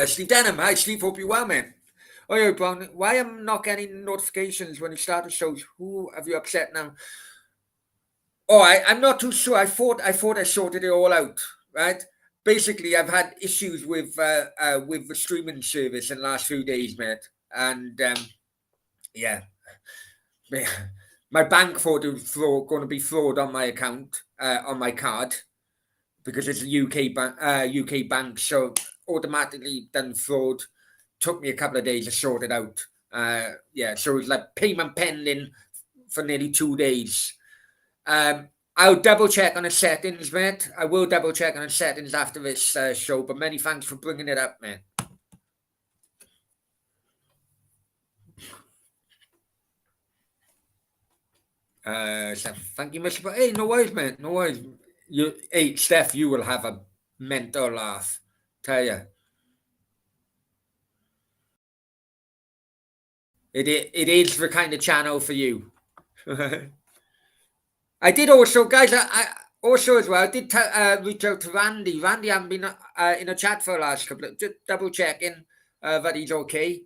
Steve Denham. Hi, Steve. Hope you're well, man. Oh, yeah, Brown. Why am I not getting notifications when you start the shows? Who have you upset now? Oh, I'm not too sure. I thought I sorted it all out, right? Basically, I've had issues with the streaming service in the last few days, mate. And yeah, my bank thought it was going to be fraud on my account, on my card, because it's a UK bank, so automatically done fraud. Took me a couple of days to sort it out. Yeah, so it was like payment pending for nearly 2 days. I'll double check on the settings, mate. I will double check on the settings after this show. But many thanks for bringing it up, mate. So thank you, Mr. Hey, no worries, mate. No worries. Hey, Steph, you will have a mental laugh. Tell you, it is the kind of channel for you. I did also, guys. I also as well. I did reach out to Randy. Randy hasn't been in a chat for the last couple of just double checking that he's okay.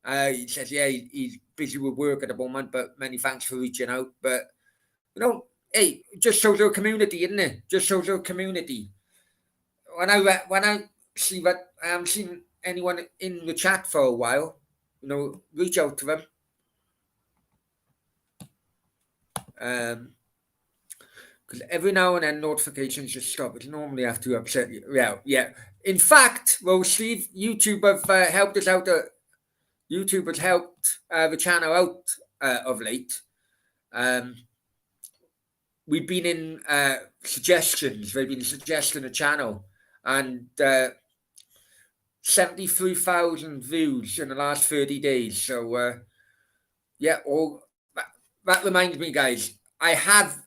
He says, yeah, he's busy with work at the moment, but many thanks for reaching out. But hey, just shows our community, isn't it? Just shows our community. When I see that I haven't seen anyone in the chat for a while, reach out to them. Because every now and then notifications just stop. It's normally have to upset you. Yeah. In fact, well, Steve, YouTube have helped us out. YouTube has helped the channel out of late. We've been in suggestions. They've been suggesting a channel, and 73,000 views in the last 30 days. So yeah, that reminds me, guys. I have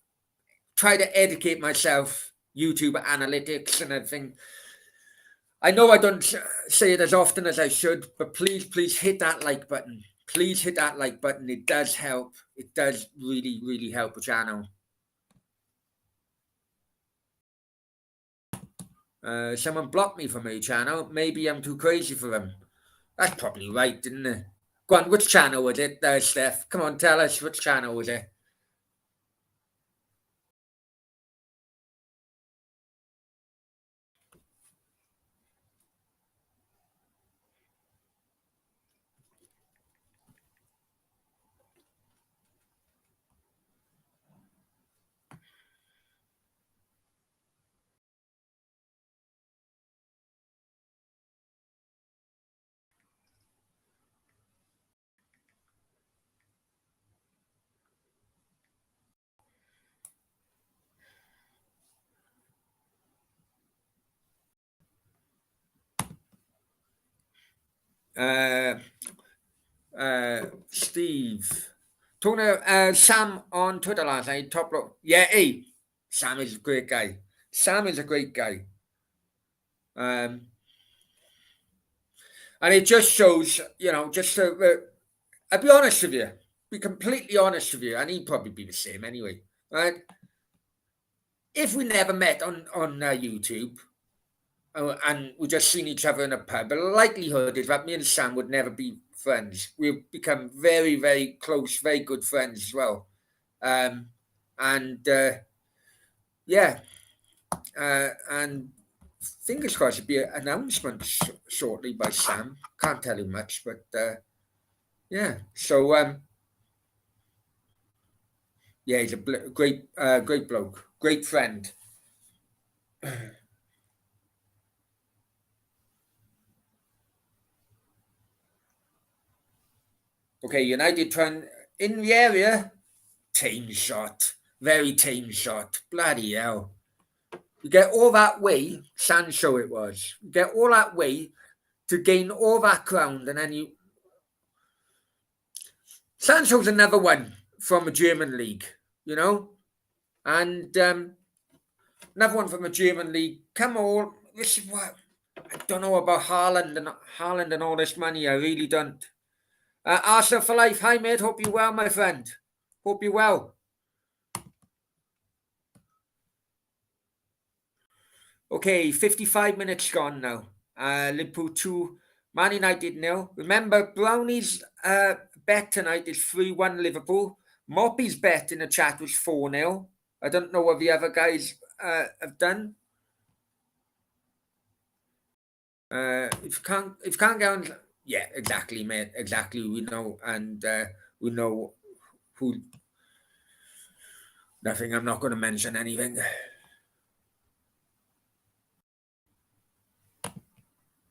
tried to educate myself, YouTube analytics and everything. I know I don't say it as often as I should, but please hit that like button. Please hit that like button. It does help. It does really, really help the channel. Someone blocked me from a channel. Maybe I'm too crazy for them. That's probably right, didn't it? Go on, which channel was it, Steph? Come on, tell us which channel was it? Uh, Steve. Talking to Sam on Twitter last night. Top row. Yeah, hey, Sam is a great guy. Sam is a great guy. And it just shows, just to, I'll be honest with you, be completely honest with you, and he'd probably be the same anyway, right? If we never met on YouTube and we just seen each other in a pub, the likelihood is that me and Sam would never be friends. We've become very, very close, very good friends as well. And yeah, and fingers crossed it'll be an announcement shortly by Sam. Can't tell you much, but yeah. So yeah, he's a great, great bloke, great friend. Okay, United trying in the area. Tame shot, very tame shot. Bloody hell! You get all that way, Sancho it was. You get all that way to gain all that ground, and then you. Sancho's another one from a German league, and another one from a German league. Come on, this is what I don't know about Haaland and all this money. I really don't. Arsenal for life. Hi, mate. Hope you're well, my friend. Hope you're well. Okay, 55 minutes gone now. Liverpool 2, Man United 0. Remember, Brownie's bet tonight is 3-1 Liverpool. Moppy's bet in the chat was 4-0. I don't know what the other guys have done. If you can't get on, yeah, exactly, mate, exactly. We know, and we know who. Nothing. I'm not going to mention anything.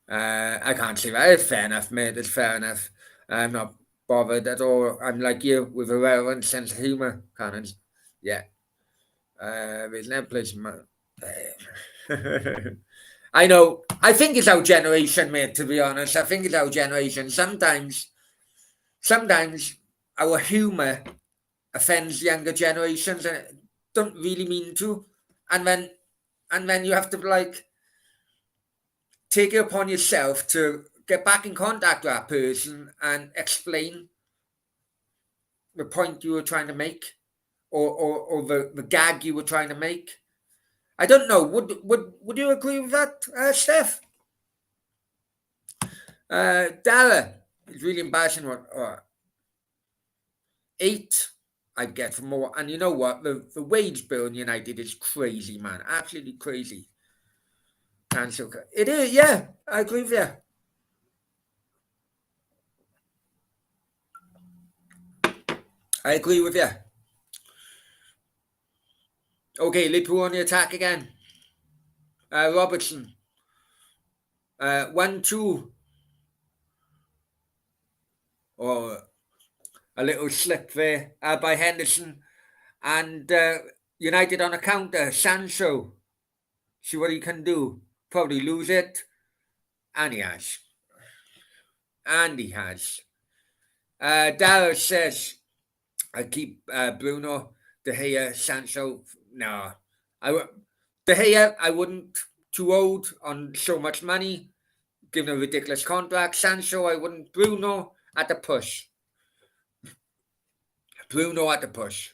I can't see that. It's fair enough, mate. It's fair enough. I'm not bothered at all. I'm like you with a relevant sense of humour. Can't. Yeah. There's no place in my. I know. I think it's our generation, mate. To be honest, I think it's our generation. Sometimes our humour offends younger generations, and it don't really mean to. And then you have to like take it upon yourself to get back in contact with that person and explain the point you were trying to make, or the gag you were trying to make. I don't know. Would you agree with that, Steph? Dara, it's really embarrassing. What 8 I'd get for more. And you know what? The wage bill in United is crazy, man. Absolutely crazy. Cancel. It is, yeah. I agree with you. I agree with you. Okay, Liverpool on the attack again. Robertson. 1-2. Or a little slip there by Henderson. And United on a counter. Sancho. See what he can do. Probably lose it. And he has. And he has. Darrow says, I keep Bruno, De Gea, Sancho. No. De Gea, I wouldn't. Too old on so much money. Given a ridiculous contract. Sancho, I wouldn't. Bruno at the push. Bruno at the push.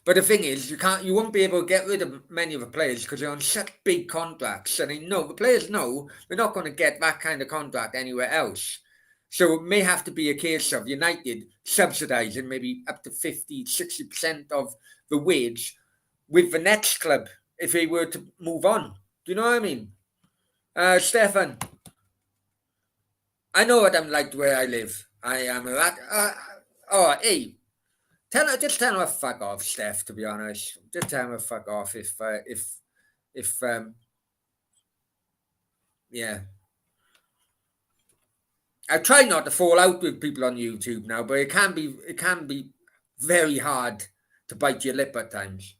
But the thing is, you won't be able to get rid of many of the players because they're on such big contracts, and the players know they're not going to get that kind of contract anywhere else. So it may have to be a case of United subsidising maybe up to 50, 60% of the wage with the next club if they were to move on. Do you know what I mean? Stefan, I know what I'm like where I live. I am a rat. Hey, just tell her fuck off, Steph. To be honest, just tell her fuck off if yeah. I try not to fall out with people on YouTube now, but it can be very hard to bite your lip at times.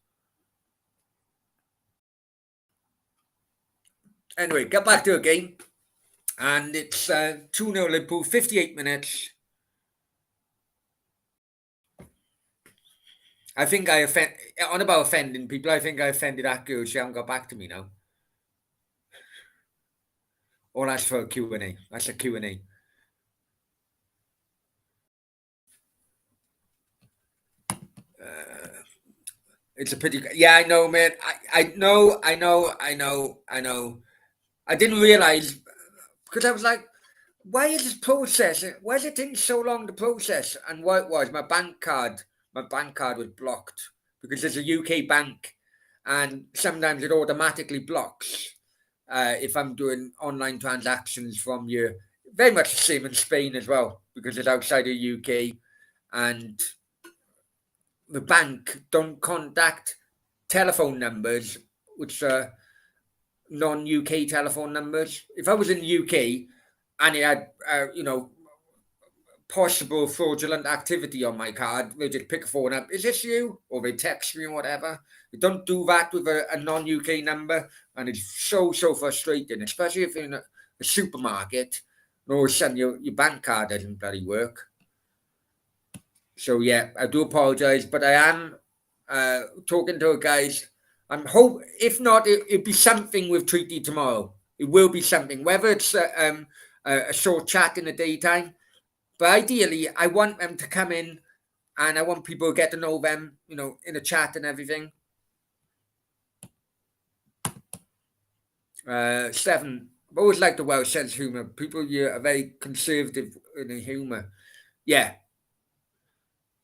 Anyway, get back to a game, and it's 2-0 Liverpool, 58 minutes. I think I on about offending people. I think I offended that girl. She hasn't got back to me now. Or that's for a Q&A. That's a Q&A. It's a pretty. Yeah, I know, man. I know. I didn't realize because I was like, why is this processing? Why is it taking so long to process? And what it was, my bank card was blocked because there's a UK bank, and sometimes it automatically blocks if I'm doing online transactions from you. Very much the same in Spain as well because it's outside of UK, and the bank don't contact telephone numbers which are non-UK telephone numbers. If I was in the UK and it had, possible fraudulent activity on my card, they just pick a phone up. Is this you? Or they text me or whatever. They don't do that with a non-UK number, and it's so frustrating, especially if you're in a supermarket and all of a sudden your bank card doesn't bloody work. So yeah, I do apologise, but I am talking to a guys. If not, it'll be something with Treaty tomorrow. It will be something, whether it's a short chat in the daytime. But ideally, I want them to come in, and I want people to get to know them, in a chat and everything. Stephen, I've always liked the Welsh sense of humour. People, you are very conservative in the humour. Yeah,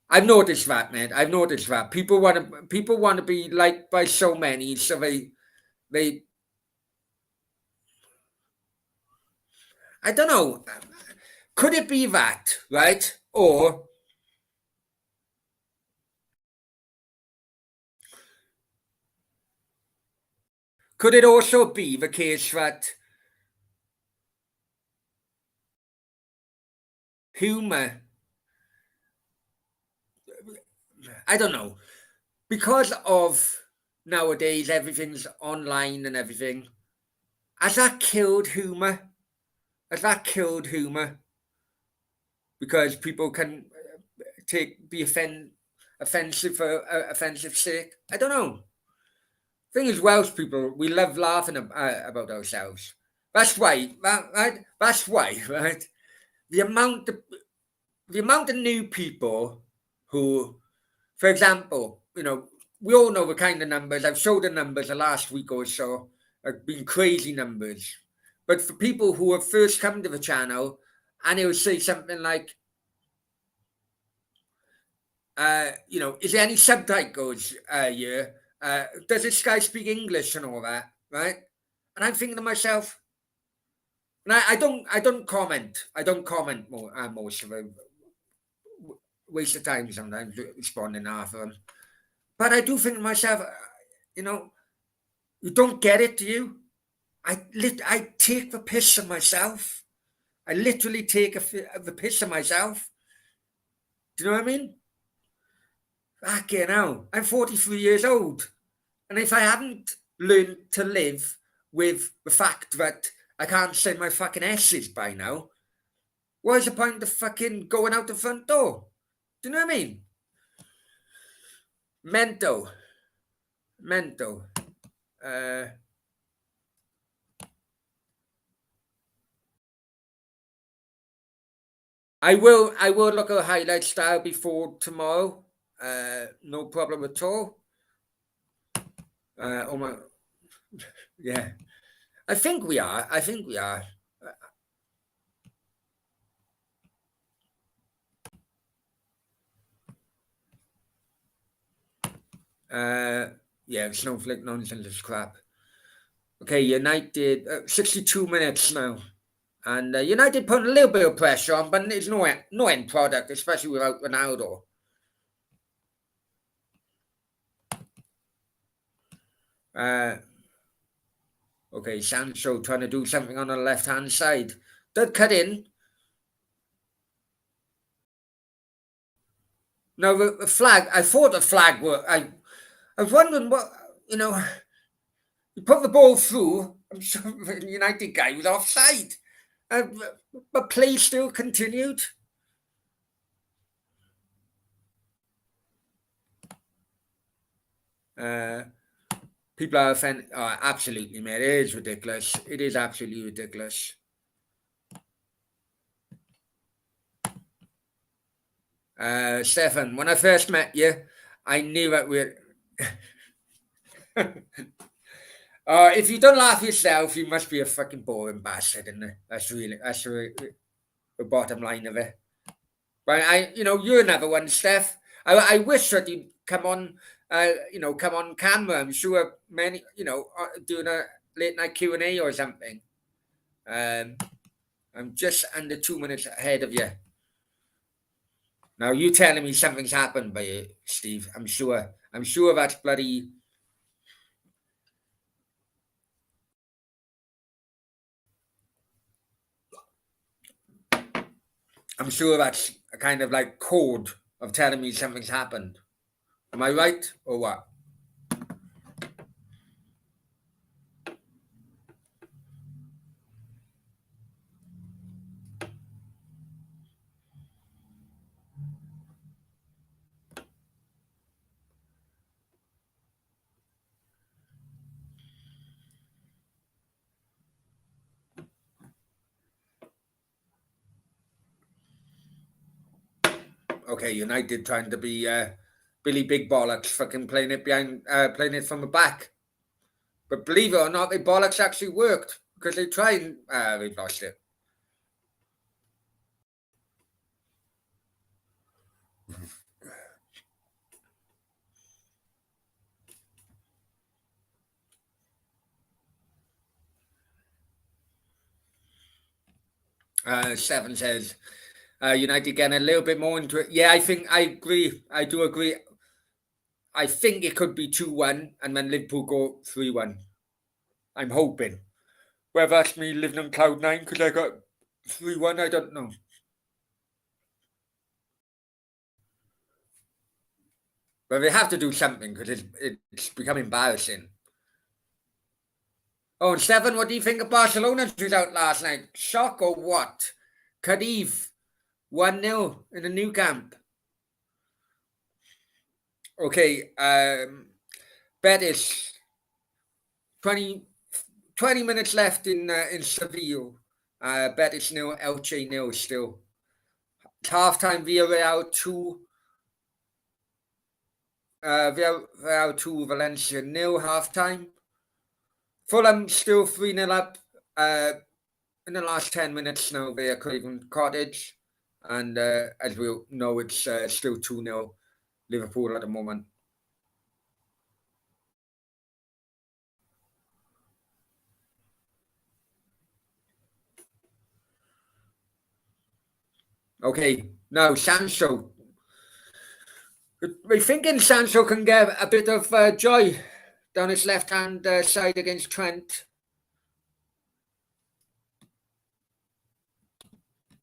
I've noticed that, man. I've noticed that people want to be liked by so many, so they I don't know. Could it be that, right? Or could it also be the case that humor, I don't know, because of nowadays everything's online and everything, has that killed humor? Has that killed humor? Because people can be offensive for offensive sake. I don't know. Thing is, Welsh people, we love laughing about ourselves. That's why, right? That's why, right? The amount of the amount of new people who, for example, we all know the kind of numbers. I've showed the numbers the last week or so have been crazy numbers. But for people who have first come to the channel and they will say something like, is there any subtitles here? Does this guy speak English and all that, right? And I'm thinking to myself, and I don't comment. I don't comment most of them. Waste of time sometimes responding after them. But I do think to myself, you know, you don't get it, do you? I take the piss of myself. I literally take the piss of myself. Do you know what I mean? Fucking hell. I'm 43 years old. And if I hadn't learned to live with the fact that I can't say my fucking S's by now, what's the point of fucking going out the front door? Do you know what I mean? Mental. Mental. I will look at highlight style before tomorrow. No problem at all. Oh my, yeah. I think we are. I think we are. Yeah, snowflake nonsense is crap. Okay, United, 62 minutes now. And United put a little bit of pressure on, but it's no end product, especially without Ronaldo. Okay, Sancho trying to do something on the left-hand side. Did cut in. No, the flag, I thought the flag were... I was wondering what, he put the ball through. I'm sure the United guy was offside. But play still continued. People are offended. Oh, absolutely, mate. It is ridiculous. It is absolutely ridiculous. Stefan, when I first met you, I knew that we're. If you don't laugh yourself, you must be a fucking boring bastard, and that's the bottom line of it. But you're another one, Steph. I wish that you'd come on, come on camera. I'm sure many, doing a late night Q&A or something. I'm just under 2 minutes ahead of you. Now you telling me something's happened by you, Steve. I'm sure. I'm sure that's bloody. I'm sure that's a kind of like code of telling me something's happened. Am I right or what? Okay, United trying to be Billy Big Bollocks, fucking playing playing it from the back. But believe it or not, the bollocks actually worked because they tried and they've lost it. Seven says United getting a little bit more into it. Yeah, I agree. I do agree. I think it could be 2-1 and then Liverpool go 3-1. I'm hoping. Whether that's me living on cloud nine because I got 3-1, I don't know. But they have to do something because it's become embarrassing. Oh, and Seven, what do you think of Barcelona's result last night? Shock or what? Cadiz 1-0 in the new camp. Okay, Betis 20 minutes left in Seville. Betis nil, Elche nil still. Half time, Villarreal 2. Villarreal 2, Valencia nil half time. Fulham still 3-0 up. In the last 10 minutes now, they are Craven Cottage. And as we know, it's still 2-0 Liverpool at the moment. Okay, now Sancho. We're thinking Sancho can get a bit of joy down his left-hand side against Trent.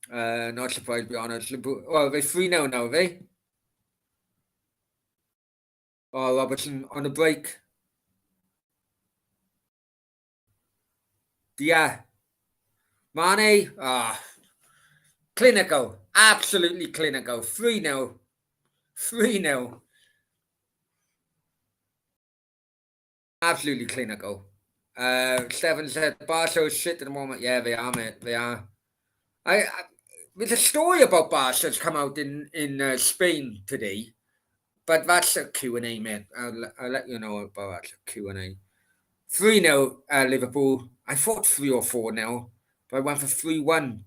Not surprised, to be honest. Liverpool, well, they're 3-0 now, are they? Oh, Robertson on the break. Yeah. Mane, clinical. Absolutely clinical. 3-0. 3-0. Absolutely clinical. Seven said Barca's shit at the moment. Yeah, they are, mate. They are. I there's a story about Barca that's come out in Spain today, but that's a Q&A, mate. I'll let you know about that Q&A. 3-0 Liverpool. I thought 3 or 4 now, but I went for 3-1.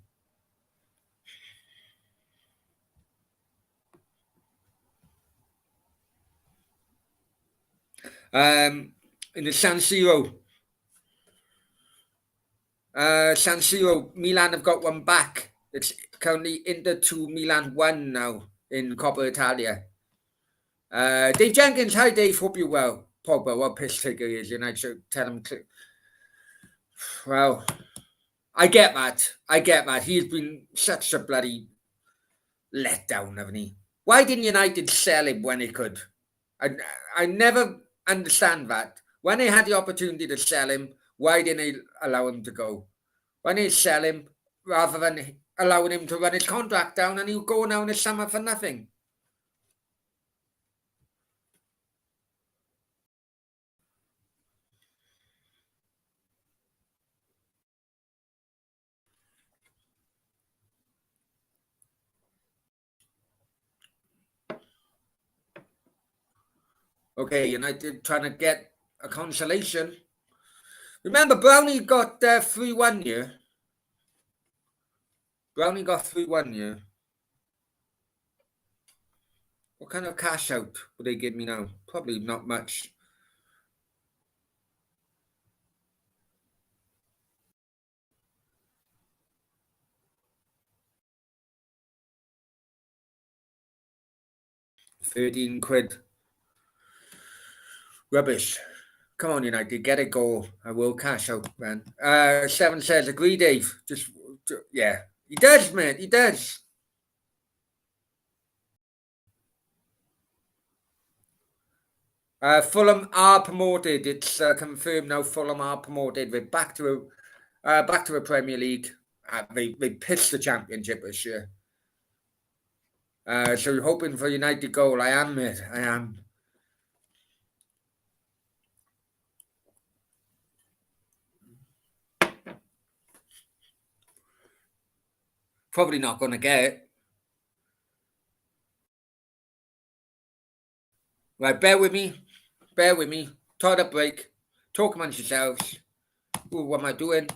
In the San Siro, Milan have got one back. It's currently Inter 2, Milan 1 now in Coppa Italia. Dave Jenkins, hi Dave, hope you're well. Pogba, what piss taker he is, and I should tell him. Well, I get that. I get that. He's been such a bloody letdown, haven't he? Why didn't United sell him when they could? I, I never understand that. When they had the opportunity to sell him, why didn't they allow him to go? When they sell him, rather than allowing him to run his contract down and he'll go now in the summer for nothing. Okay, United trying to get a consolation. Remember, Brownie got 3-1 here. Brownie got 3-1 here. What kind of cash out would they give me now? Probably not much. £13. Rubbish. Come on, United, get a goal. I will cash out, man. Seven says, agree, Dave. Yeah. He does, man. He does. Fulham are promoted. It's confirmed now. Fulham are promoted. We're back to a Premier League. They pissed the Championship this year. So you're hoping for United goal. I am, mate. I am. Probably not going to get it. Right, bear with me. Bear with me. Toilet break. Talk amongst yourselves. Ooh, what am I doing?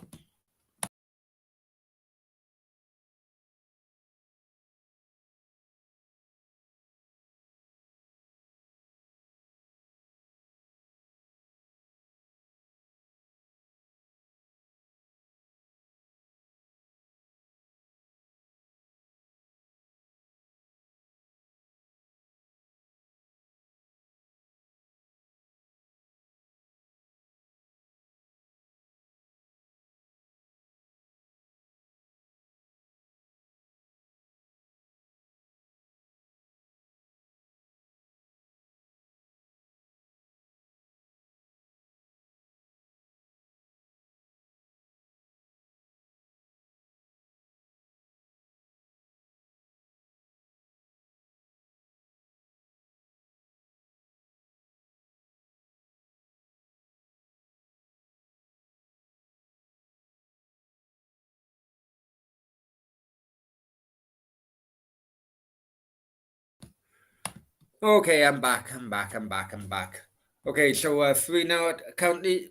Okay, I'm back. I'm back. Okay, so free now at currently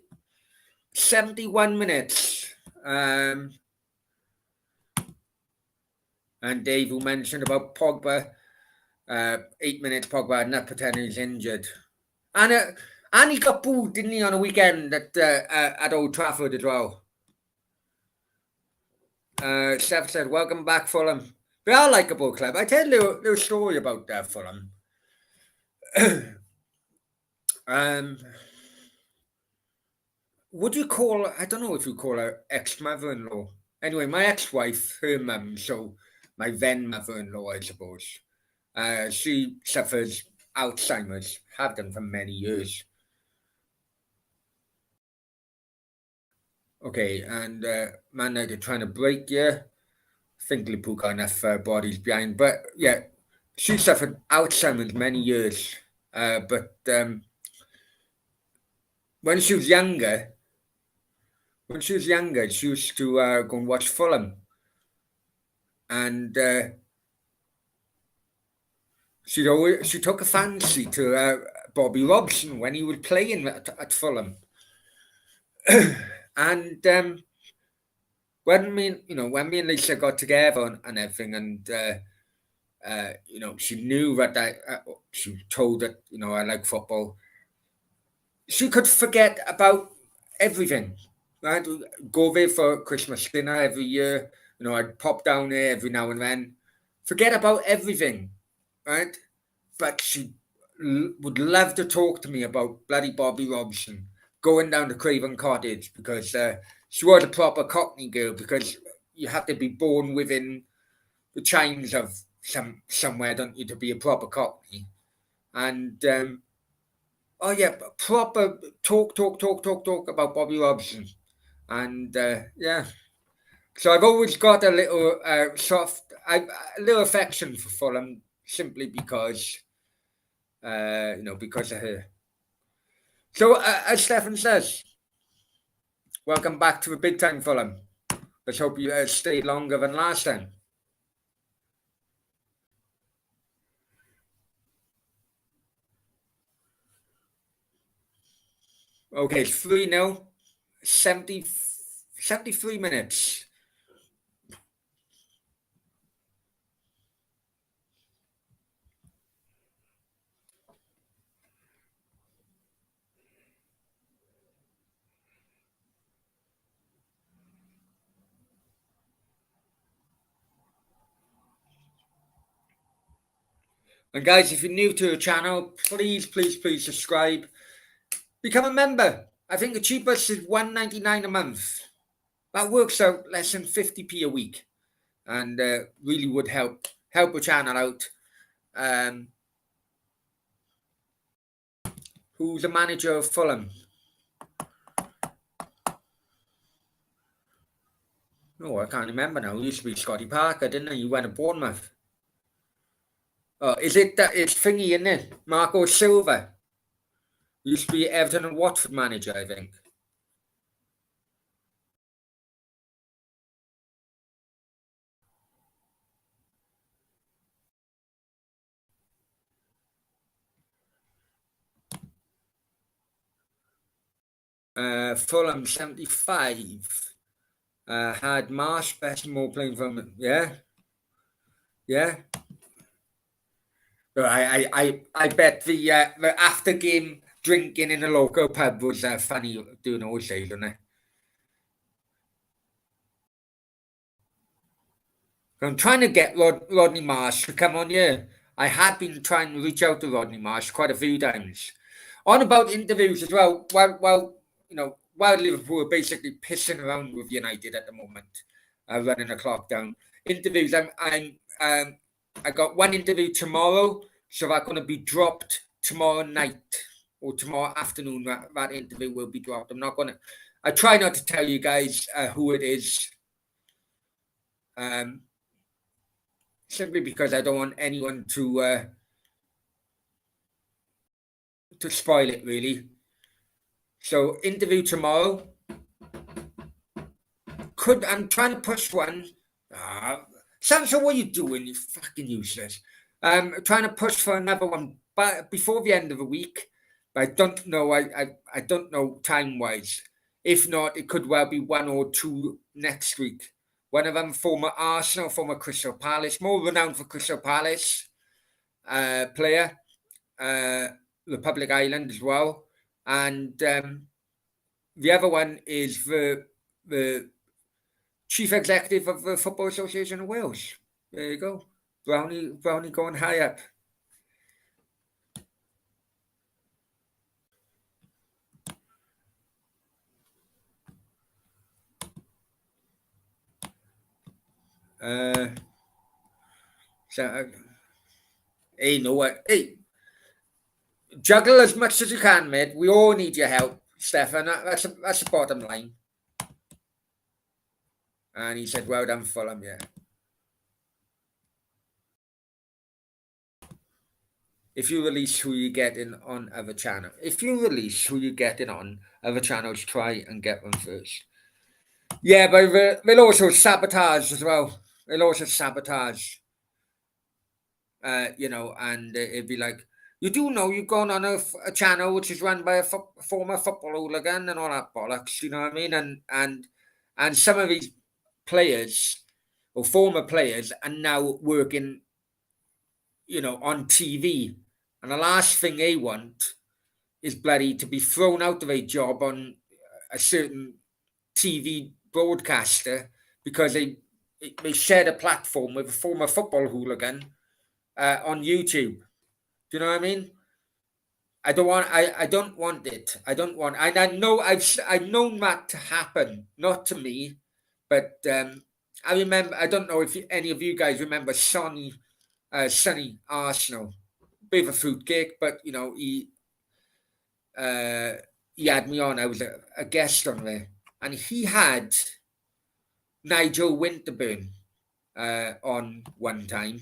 71 minutes. And Dave, who mentioned about Pogba, 8 minutes Pogba, not pretending he's injured. And, uh, and he got booed, didn't he, on a weekend at Old Trafford as well. Steph said, welcome back, Fulham. They are a likeable club. I tell you a little story about Fulham. um, would you call, I don't know if you call her ex-mother-in-law. Anyway, my ex-wife, her mum, so my then mother-in-law, I suppose, she suffers Alzheimer's, have done for many years. Okay, and Man Utd trying to break you. I think Liverpool got enough bodies behind, but yeah, she suffered Alzheimer's many years. But when she was younger, she used to go and watch Fulham, and she took a fancy to Bobby Robson when he was playing at Fulham, and when me and Lisa got together and everything, and she knew that she told that I like football. She could forget about everything. Right, go there for Christmas dinner every year. I'd pop down there every now and then. Forget about everything, right? But she would love to talk to me about bloody Bobby Robson going down to Craven Cottage because she was a proper Cockney girl because you have to be born within the chimes of somewhere, don't you, to be a proper Cockney? And oh yeah, proper talk about Bobby Robson, and yeah. So I've always got a little a little affection for Fulham simply because because of her. So as Stefan says, welcome back to the big time, Fulham. Let's hope you stayed longer than last time. Okay, 3-0, 73 minutes. And guys, if you're new to the channel, please subscribe. Become a member. I think the cheapest is $1.99 a month. That works out less than 50p a week, and really would help the channel out. Who's the manager of Fulham? Oh, I can't remember now. It used to be Scotty Parker, didn't it? You went to Bournemouth. Oh, is it that it's thingy, isn't it? Marco Silva. Used to be Everton and Watford manager, I think. Fulham 75. Had Marsh Bestmore playing for him. Yeah. Yeah. I bet the after game drinking in a local pub was funny doing those days, wasn't it? I'm trying to get Rodney Marsh to come on here. I have been trying to reach out to Rodney Marsh quite a few times. On about interviews as well. While Liverpool are basically pissing around with United at the moment, running the clock down. Interviews. I got one interview tomorrow, so that's going to be dropped tomorrow night or tomorrow afternoon. That interview will be dropped. I'm not going to. I try not to tell you guys who it is. Um, Simply because I don't want anyone to spoil it, really. So interview tomorrow. I'm trying to push one. Sansa, what are you doing? You fucking useless. Trying to push for another one, but before the end of the week. But I don't know. I don't know time wise. If not, it could well be one or two next week. One of them former Arsenal, former Crystal Palace, more renowned for Crystal Palace player, uh, Republic Island as well, and the other one is the chief executive of the Football Association of Wales. There you go, Brownie going high up. So, hey, you know what? Hey, juggle as much as you can, mate. We all need your help, Stefan. That's the bottom line. And he said, "Well done, Fulham." Yeah. If you release who you get in on other channels, try and get them first. Yeah, but they'll also sabotage as well. They'll also sabotage, and it'd be like, you do know you've gone on a channel which is run by a former football hooligan and all that bollocks, you know what I mean? And some of these players or former players are now working, on TV. And the last thing they want is bloody to be thrown out of a job on a certain TV broadcaster because they shared a platform with a former football hooligan on YouTube. Do you know what I mean? I don't want it. I don't want. And I know I've known that to happen, not to me, but I remember. I don't know if any of you guys remember Sonny Arsenal, bit of a fruitcake, but uh, he had me on. I was a guest on there, and he had Nigel Winterburn on one time,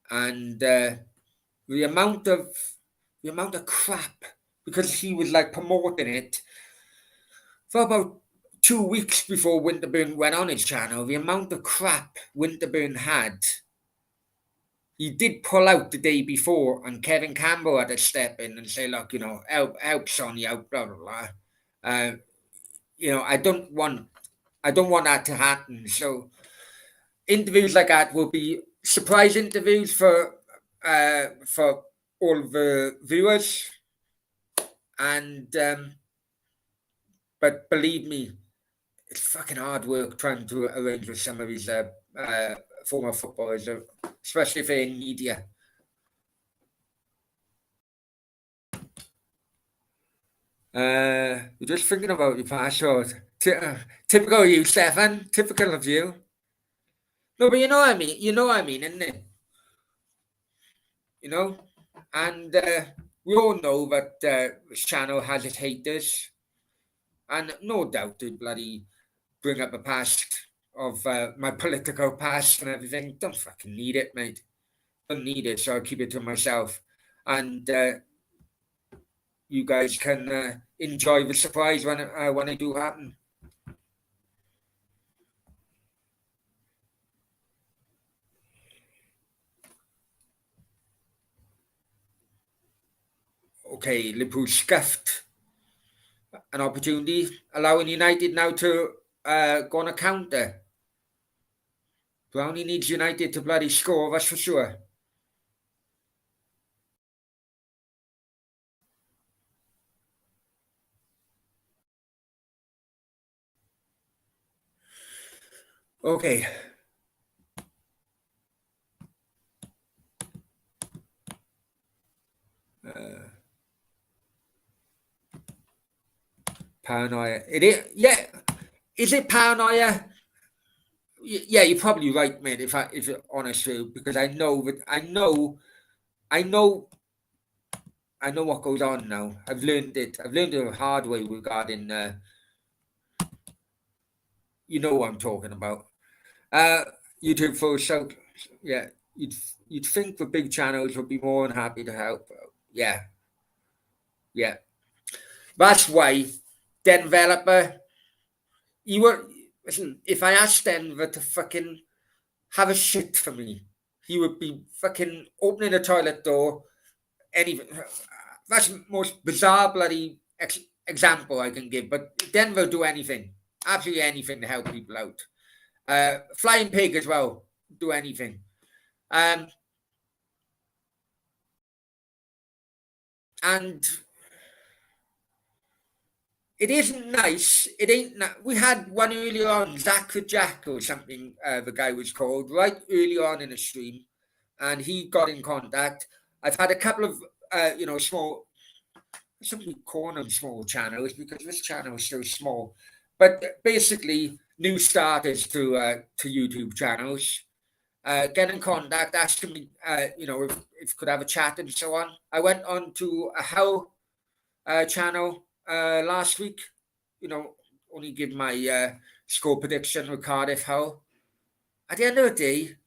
and the amount of crap, because he was like promoting it for about 2 weeks before Winterburn went on his channel. The amount of crap Winterburn had. He did pull out the day before, and Kevin Campbell had to step in and say, "Look, help Sonny out, blah blah blah." Uh, I don't want that to happen. So interviews like that will be surprise interviews for all the viewers, and but believe me, it's fucking hard work trying to arrange with some of these former footballers, especially if they're in media. You're just thinking about your password. Typical of you, Stefan. Typical of you. No, but you know what I mean. You know what I mean, isn't it? You know, and we all know that this channel has its haters, and no doubt they bloody bring up a past of my political past and everything. Don't fucking need it, mate. Don't need it, so I'll keep it to myself. And you guys can enjoy the surprise when it do happen. Okay, Liverpool scuffed an opportunity, allowing United now to go on a counter. Brownie needs United to bloody score, that's for sure. Okay. Paranoia. It is, yeah. Is it paranoia? Yeah, you're probably right, mate. If you're honest with you, because I know that I know what goes on now. I've learned it. I've learned it the hard way regarding. You know what I'm talking about. Uh, YouTube for so yeah. You'd think the big channels would be more than happy to help. Yeah, yeah. That's why developer. You were listen. If I asked Denver to fucking have a shit for me, he would be fucking opening the toilet door. That's the most bizarre bloody example I can give. But Denver do anything, absolutely anything to help people out. Flying Pig as well, do anything. And it isn't nice. It ain't. We had one earlier on, Zach the Jack or something. The guy was called right early on in the stream, and he got in contact. I've had a couple of small. Somebody call them small channels because this channel is so small, but basically new starters to YouTube channels. Get in contact, asking me, if could have a chat and so on. I went on to a How channel last week. Only give my score prediction with Cardiff How. At the end of the day,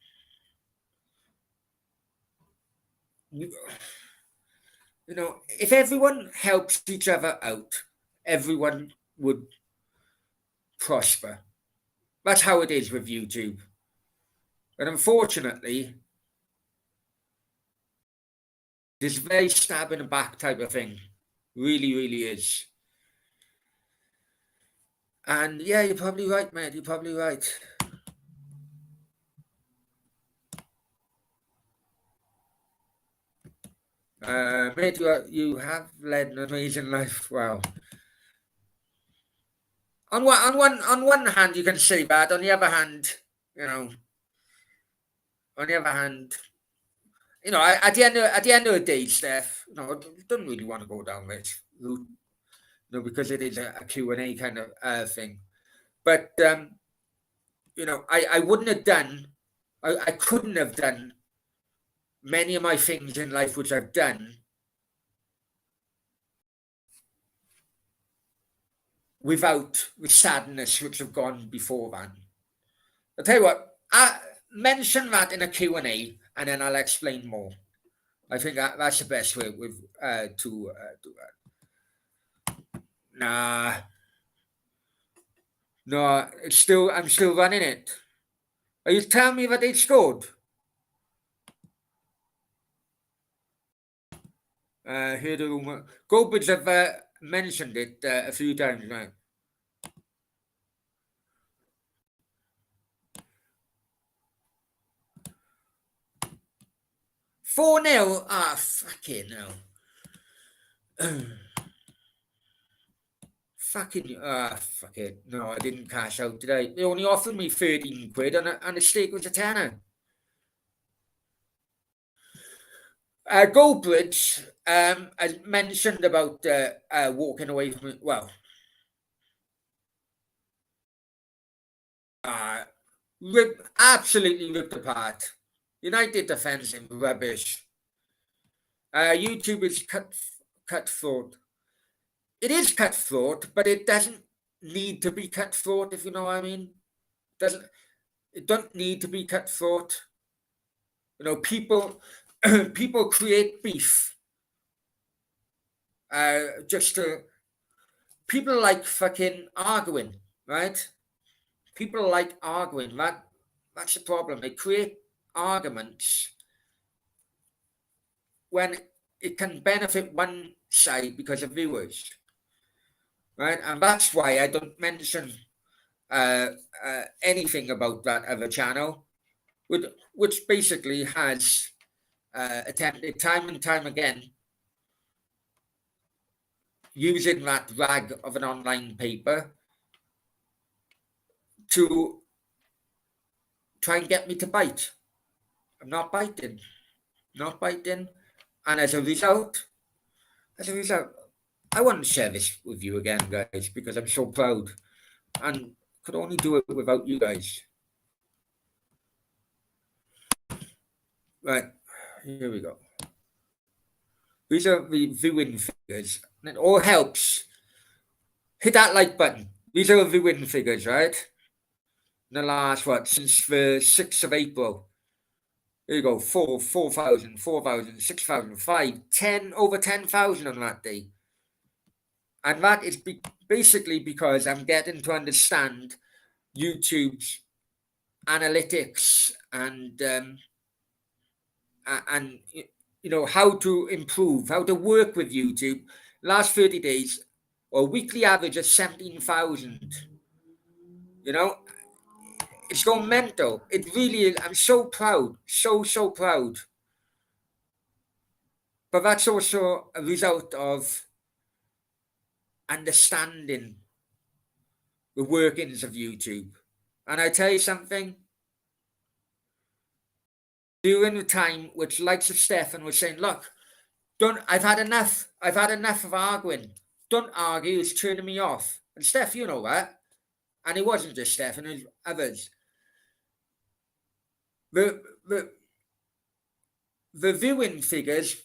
if everyone helps each other out, everyone would prosper. That's how it is with YouTube. But unfortunately, this very stab in the back type of thing. Really, really is. And yeah, you're probably right, mate. You're probably right. Mate, you have led an amazing life. Wow. On one hand, you can say that. On the other hand, on the other hand, at the end of the day, Steph, don't really want to go down this route, because it is a Q&A kind of thing. But I wouldn't have done, I couldn't have done many of my things in life which I've done without the sadness which have gone before that. I'll tell you what, I mention that in a Q&A and then I'll explain more. I think that's the best way to do that. Nah. No, I'm still running it. Are you telling me that they scored? Here the rumor. Goldbridge have mentioned it a few times now. $4-0. Ah, fucking hell. Fuck it. No, I didn't cash out, did I? They only offered me 13 quid and the stake was a tenner. Goldbridge I mentioned about walking away from it. Well, absolutely ripped apart. United defence in rubbish. YouTube is cutthroat. It is cutthroat, but it doesn't need to be cutthroat, if you know what I mean. It don't need to be cutthroat. People people create beef. People like fucking arguing, right? People like arguing. That's the problem. They create arguments when it can benefit one side because of viewers, right? And that's why I don't mention anything about that other channel, which basically has attempted time and time again using that rag of an online paper to try and get me to bite. I'm not biting. And as a result, I want to share this with you again, guys, because I'm so proud and could only do it without you guys. Right, here we go. These are the viewing figures. And it all helps. Hit that like button. These are the viewing figures, right? In the last, since the 6th of April. There you go, 4,000, 4,000, 6,000, 5, 10, over 10,000 on that day. And that is basically because I'm getting to understand YouTube's analytics and and how to improve, how to work with YouTube. Last 30 days, or weekly average of 17,000. You know, it's gone mental. It really is. I'm so proud, so proud. But that's also a result of understanding the workings of YouTube. And I tell you something, during the time which likes of Stefan was saying, look, don't I've had enough. I've had enough of arguing. Don't argue, it's turning me off. And Steph, you know that. And it wasn't just Stefan, it was others. The the the viewing figures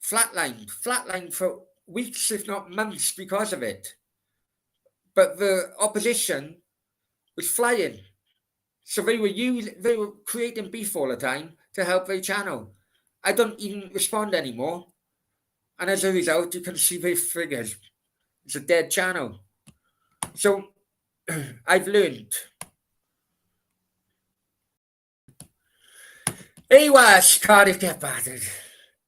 flatlined for weeks, if not months, because of it. But the opposition was flying. So they were creating beef all the time to help their channel. I don't even respond anymore. And as a result, you can see their figures. It's a dead channel. So I've learned. Awas, Cardiff get battered.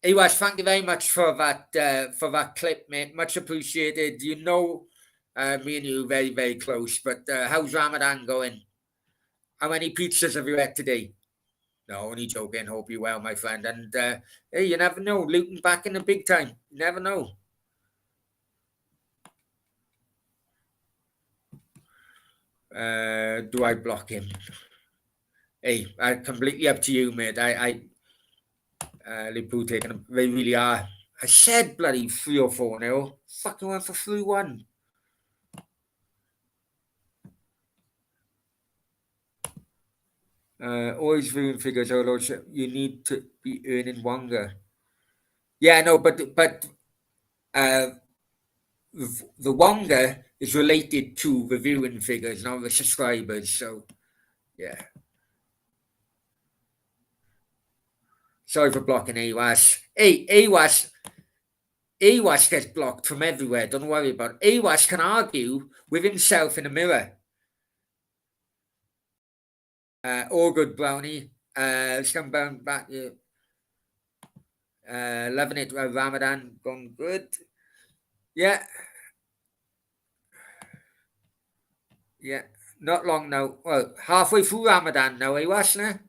Awas, thank you very much for that clip, mate. Much appreciated. You know, me and you very, very close. But how's Ramadan going? How many pizzas have you had today? No, only joking. Hope you're well, my friend. And hey, you never know. Luton back in the big time. You never know. Do I block him? Hey, completely up to you, mate. Liverpool taking them. They really are. I said bloody 3 or 4-0. Fucking went for 3-1. Always viewing figures, although you need to be earning longer. Yeah, no, but the longer is related to the viewing figures, not the subscribers. So, yeah. Sorry for blocking AWAS. Hey, AWAS gets blocked from everywhere. Don't worry about it. AWAS can argue with himself in a mirror. All good, Brownie. Let's come back here. Loving it. Ramadan gone good. Yeah. Yeah. Not long now. Well, halfway through Ramadan now, AWAS,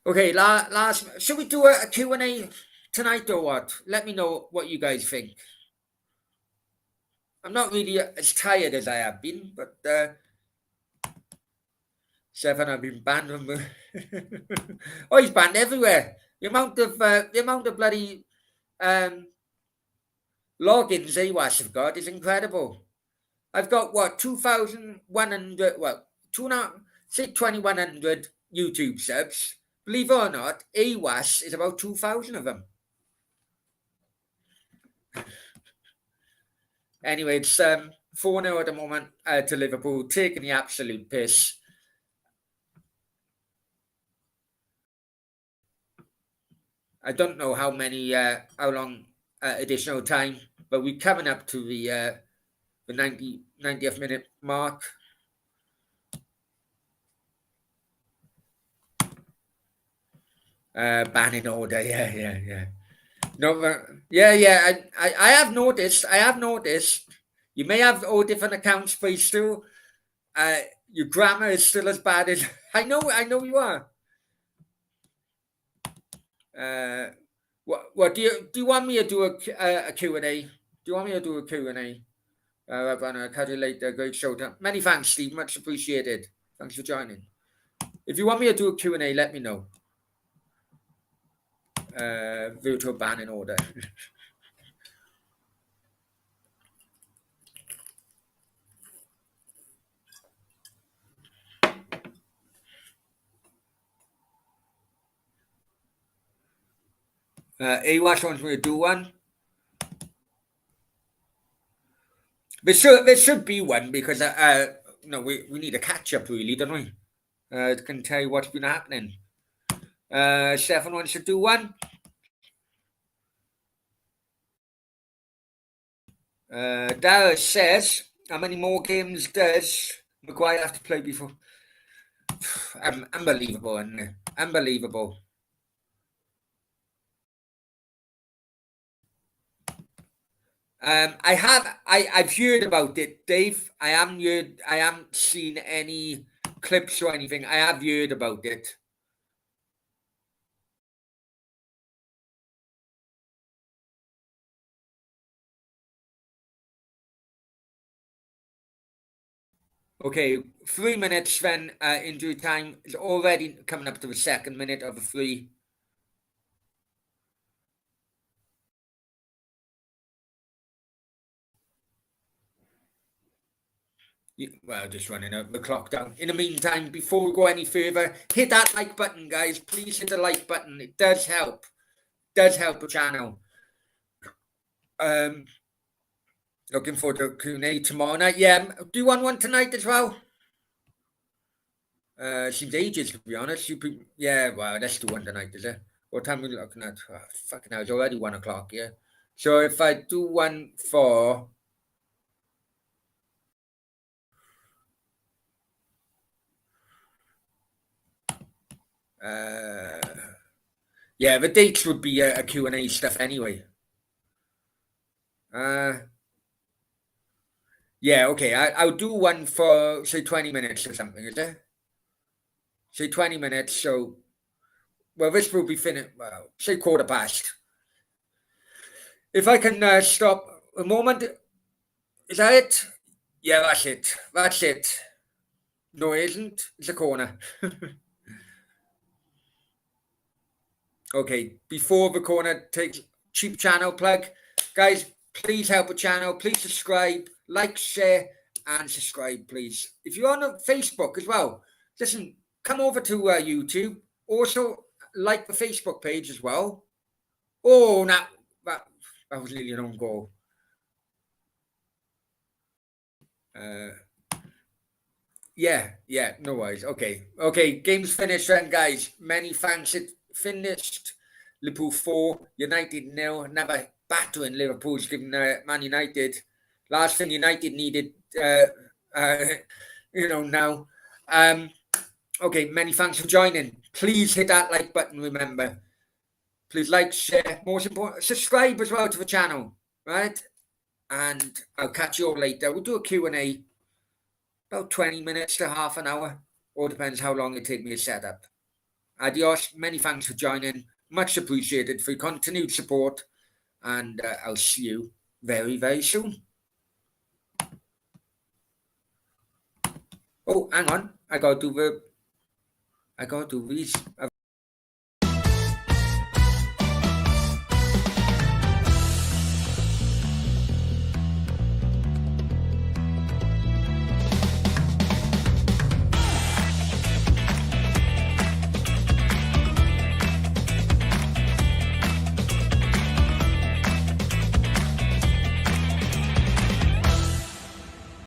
Okay, last. Should we do a Q&A tonight or what? Let me know what you guys think. I'm not really as tired as I have been, but Seven, I've been banned from. Oh, he's banned everywhere. The amount of bloody logins AWAS have got is incredible. I've got what 2,100. Well, 2,100 YouTube subs. Believe it or not, AWAS is about 2,000 of them. Anyway, it's 4-0 at the moment to Liverpool, taking the absolute piss. I don't know how long additional time, but we're coming up to the 90th minute mark. Banning order, yeah. No, yeah. I have noticed. You may have all different accounts, but still, your grammar is still as bad as I know you are. What do you want me to do a Q&A? Do you want me to do a Q&A? I'm gonna catch you later. Great show. Many thanks, Steve. Much appreciated. Thanks for joining. If you want me to do a Q&A, let me know. Virtual ban in order. AWAS wants me to do one. There should be one because we need a catch up really, don't we? Can tell you what's been happening. Stefan wants to do one. Dara says, how many more games does Maguire have to play before? Unbelievable, isn't it? Unbelievable. I've heard about it, Dave. I haven't seen any clips or anything. I have heard about it. Okay, 3 minutes then injury time is already coming up to the second minute of the three. Well, just running out the clock down. In the meantime, before we go any further, hit that like button, guys. Please hit the like button. It does help. Does help the channel. Looking forward to Q&A tomorrow night. Yeah, do you want one tonight as well? Seems ages to be honest. Yeah, well, let's do one tonight, is it? What time are we looking at? Oh, fucking hell, it's already 1 o'clock, yeah. So if I do one for yeah, the dates would be a Q&A stuff anyway. Yeah, okay. I'll do one for say 20 minutes or something, is it? Say 20 minutes, so well this will be finished, well, say quarter past. If I can stop a moment, is that it? Yeah, that's it. That's it. No, it isn't. It's a corner. Okay, before the corner takes cheap channel plug. Guys, please help the channel. Please subscribe, like, share, and subscribe, please. If you're on Facebook as well, listen, come over to YouTube. Also, like the Facebook page as well. Oh, now that was nearly an own goal. Yeah, no worries. Okay, game's finished then, guys. Many thanks. It finished. Liverpool 4, United 0. Another battering Liverpool's given Man United. Last thing United needed, uh, now. Okay, many thanks for joining. Please hit that like button, remember. Please like, share, most important, subscribe as well to the channel, right? And I'll catch you all later. We'll do a Q&A about 20 minutes to half an hour, or depends how long it takes me to set up. Adios. Many thanks for joining. Much appreciated for your continued support, and I'll see you very, very soon. Oh, hang on. I got to do these.